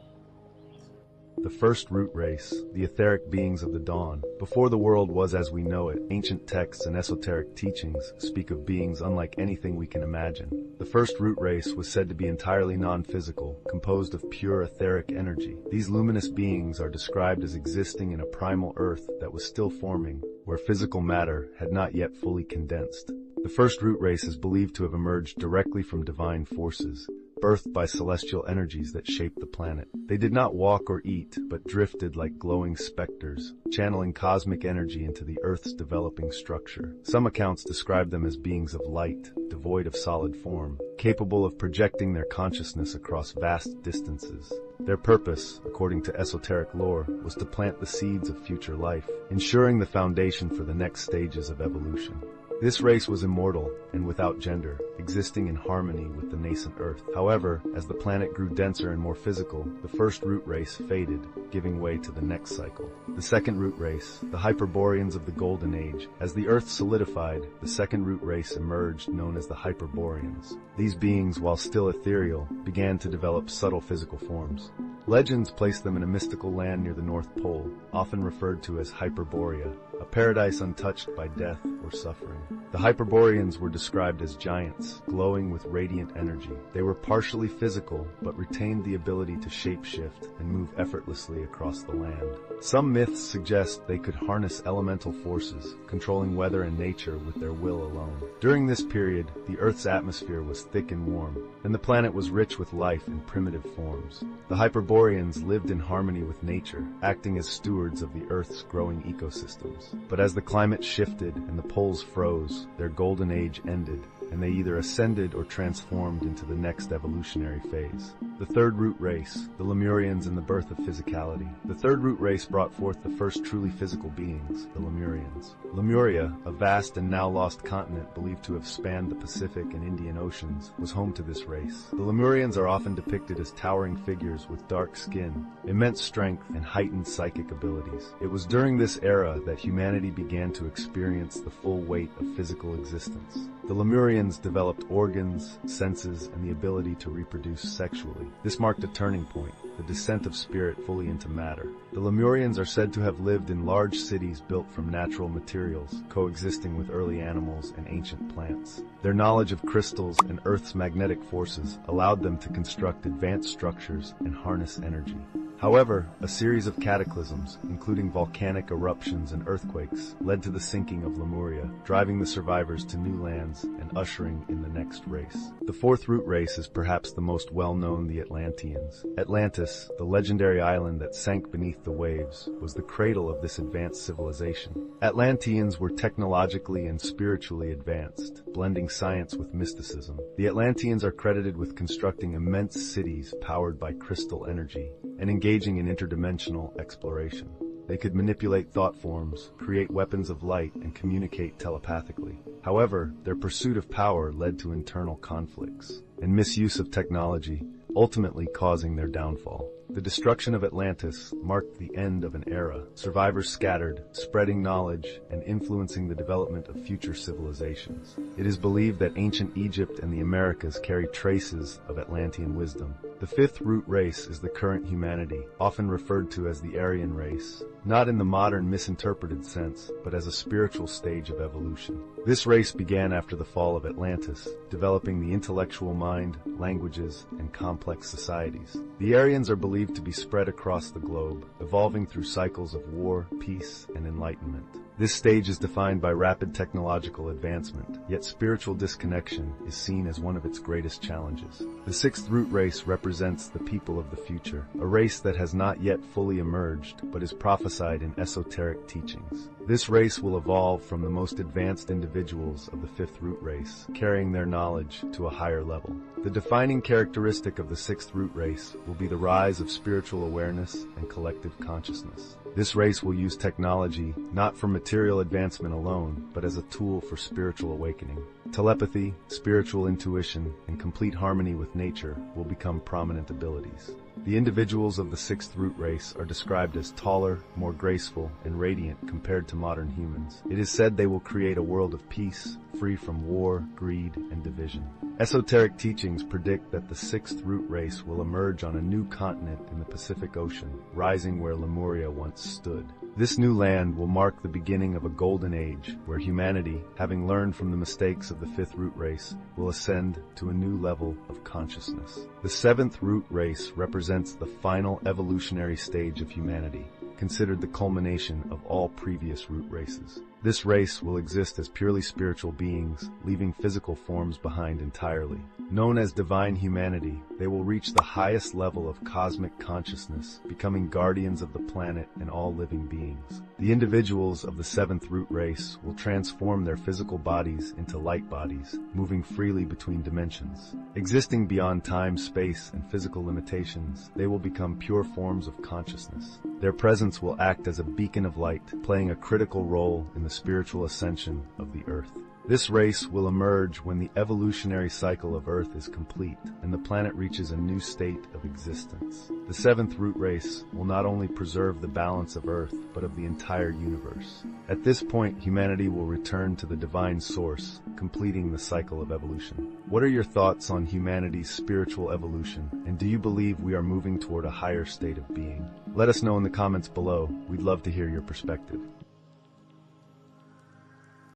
The first root race, the etheric beings of the dawn. Before the world was as we know it, ancient texts and esoteric teachings speak of beings unlike anything we can imagine. The first root race was said to be entirely non-physical, composed of pure etheric energy. These luminous beings are described as existing in a primal earth that was still forming, where physical matter had not yet fully condensed. The first root race is believed to have emerged directly from divine forces, birthed by celestial energies that shaped the planet. They did not walk or eat, but drifted like glowing specters, channeling cosmic energy into the Earth's developing structure. Some accounts describe them as beings of light, devoid of solid form, capable of projecting their consciousness across vast distances. Their purpose, according to esoteric lore, was to plant the seeds of future life, ensuring the foundation for the next stages of evolution. This race was immortal and without gender, existing in harmony with the nascent Earth. However, as the planet grew denser and more physical, the first root race faded, giving way to the next cycle. The second root race, the Hyperboreans of the Golden Age. As the Earth solidified, the second root race emerged, known as the Hyperboreans. These beings, while still ethereal, began to develop subtle physical forms. Legends place them in a mystical land near the North Pole, often referred to as Hyperborea, a paradise untouched by death or suffering. The Hyperboreans were described as giants, glowing with radiant energy. They were partially physical, but retained the ability to shapeshift and move effortlessly across the land. Some myths suggest they could harness elemental forces, controlling weather and nature with their will alone. During this period, the Earth's atmosphere was thick and warm, and the planet was rich with life in primitive forms. The Hyperboreans lived in harmony with nature, acting as stewards of the Earth's growing ecosystems. But as the climate shifted and the poles froze, their golden age ended, and they either ascended or transformed into the next evolutionary phase. The third root race, the Lemurians and the birth of physicality. The third root race brought forth the first truly physical beings, the Lemurians. Lemuria, a vast and now lost continent believed to have spanned the Pacific and Indian Oceans, was home to this race. The Lemurians are often depicted as towering figures with dark skin, immense strength, and heightened psychic abilities. It was during this era that humanity began to experience the full weight of physical existence. The Lemurians developed organs, senses, and the ability to reproduce sexually. This marked a turning point, the descent of spirit fully into matter. The Lemurians are said to have lived in large cities built from natural materials, coexisting with early animals and ancient plants. Their knowledge of crystals and Earth's magnetic forces allowed them to construct advanced structures and harness energy. However, a series of cataclysms, including volcanic eruptions and earthquakes, led to the sinking of Lemuria, driving the survivors to new lands and ushering in the next race. The fourth root race is perhaps the most well-known, the Atlanteans. Atlantis, the legendary island that sank beneath the waves, was the cradle of this advanced civilization. Atlanteans were technologically and spiritually advanced, blending science with mysticism. The Atlanteans are credited with constructing immense cities powered by crystal energy and engaging in interdimensional exploration. They could manipulate thought forms, create weapons of light, and communicate telepathically. However, their pursuit of power led to internal conflicts and misuse of technology, ultimately causing their downfall. The destruction of Atlantis marked the end of an era. Survivors scattered, spreading knowledge and influencing the development of future civilizations. It is believed that ancient Egypt and the Americas carry traces of Atlantean wisdom. The fifth root race is the current humanity, often referred to as the Aryan race, not in the modern misinterpreted sense, but as a spiritual stage of evolution. This race began after the fall of Atlantis, developing the intellectual mind, languages, and complex societies. The Aryans are believed to be spread across the globe, evolving through cycles of war, peace, and enlightenment. This stage is defined by rapid technological advancement, yet spiritual disconnection is seen as one of its greatest challenges. The sixth root race represents the people of the future, a race that has not yet fully emerged, but is prophesied in esoteric teachings. This race will evolve from the most advanced individuals of the fifth root race, carrying their knowledge to a higher level. The defining characteristic of the sixth root race will be the rise of spiritual awareness and collective consciousness. This race will use technology not for material advancement alone, but as a tool for spiritual awakening. Telepathy, spiritual intuition, and complete harmony with nature will become prominent abilities. The individuals of the sixth root race are described as taller, more graceful, and radiant compared to modern humans. It is said they will create a world of peace, free from war, greed, and division. Esoteric teachings predict that the sixth root race will emerge on a new continent in the Pacific Ocean, rising where Lemuria once stood. This new land will mark the beginning of a golden age, where humanity, having learned from the mistakes of the fifth root race, will ascend to a new level of consciousness. The seventh root race represents the final evolutionary stage of humanity, considered the culmination of all previous root races. This race will exist as purely spiritual beings, leaving physical forms behind entirely. Known as divine humanity, they will reach the highest level of cosmic consciousness, becoming guardians of the planet and all living beings. The individuals of the seventh root race will transform their physical bodies into light bodies, moving freely between dimensions. Existing beyond time, space, and physical limitations, they will become pure forms of consciousness. Their presence will act as a beacon of light, playing a critical role in the spiritual ascension of the Earth. This race will emerge when the evolutionary cycle of Earth is complete and the planet reaches a new state of existence. The seventh root race will not only preserve the balance of Earth, but of the entire universe. At this point, humanity will return to the divine source, completing the cycle of evolution. What are your thoughts on humanity's spiritual evolution, and do you believe we are moving toward a higher state of being? Let us know in the comments below. We'd love to hear your perspective.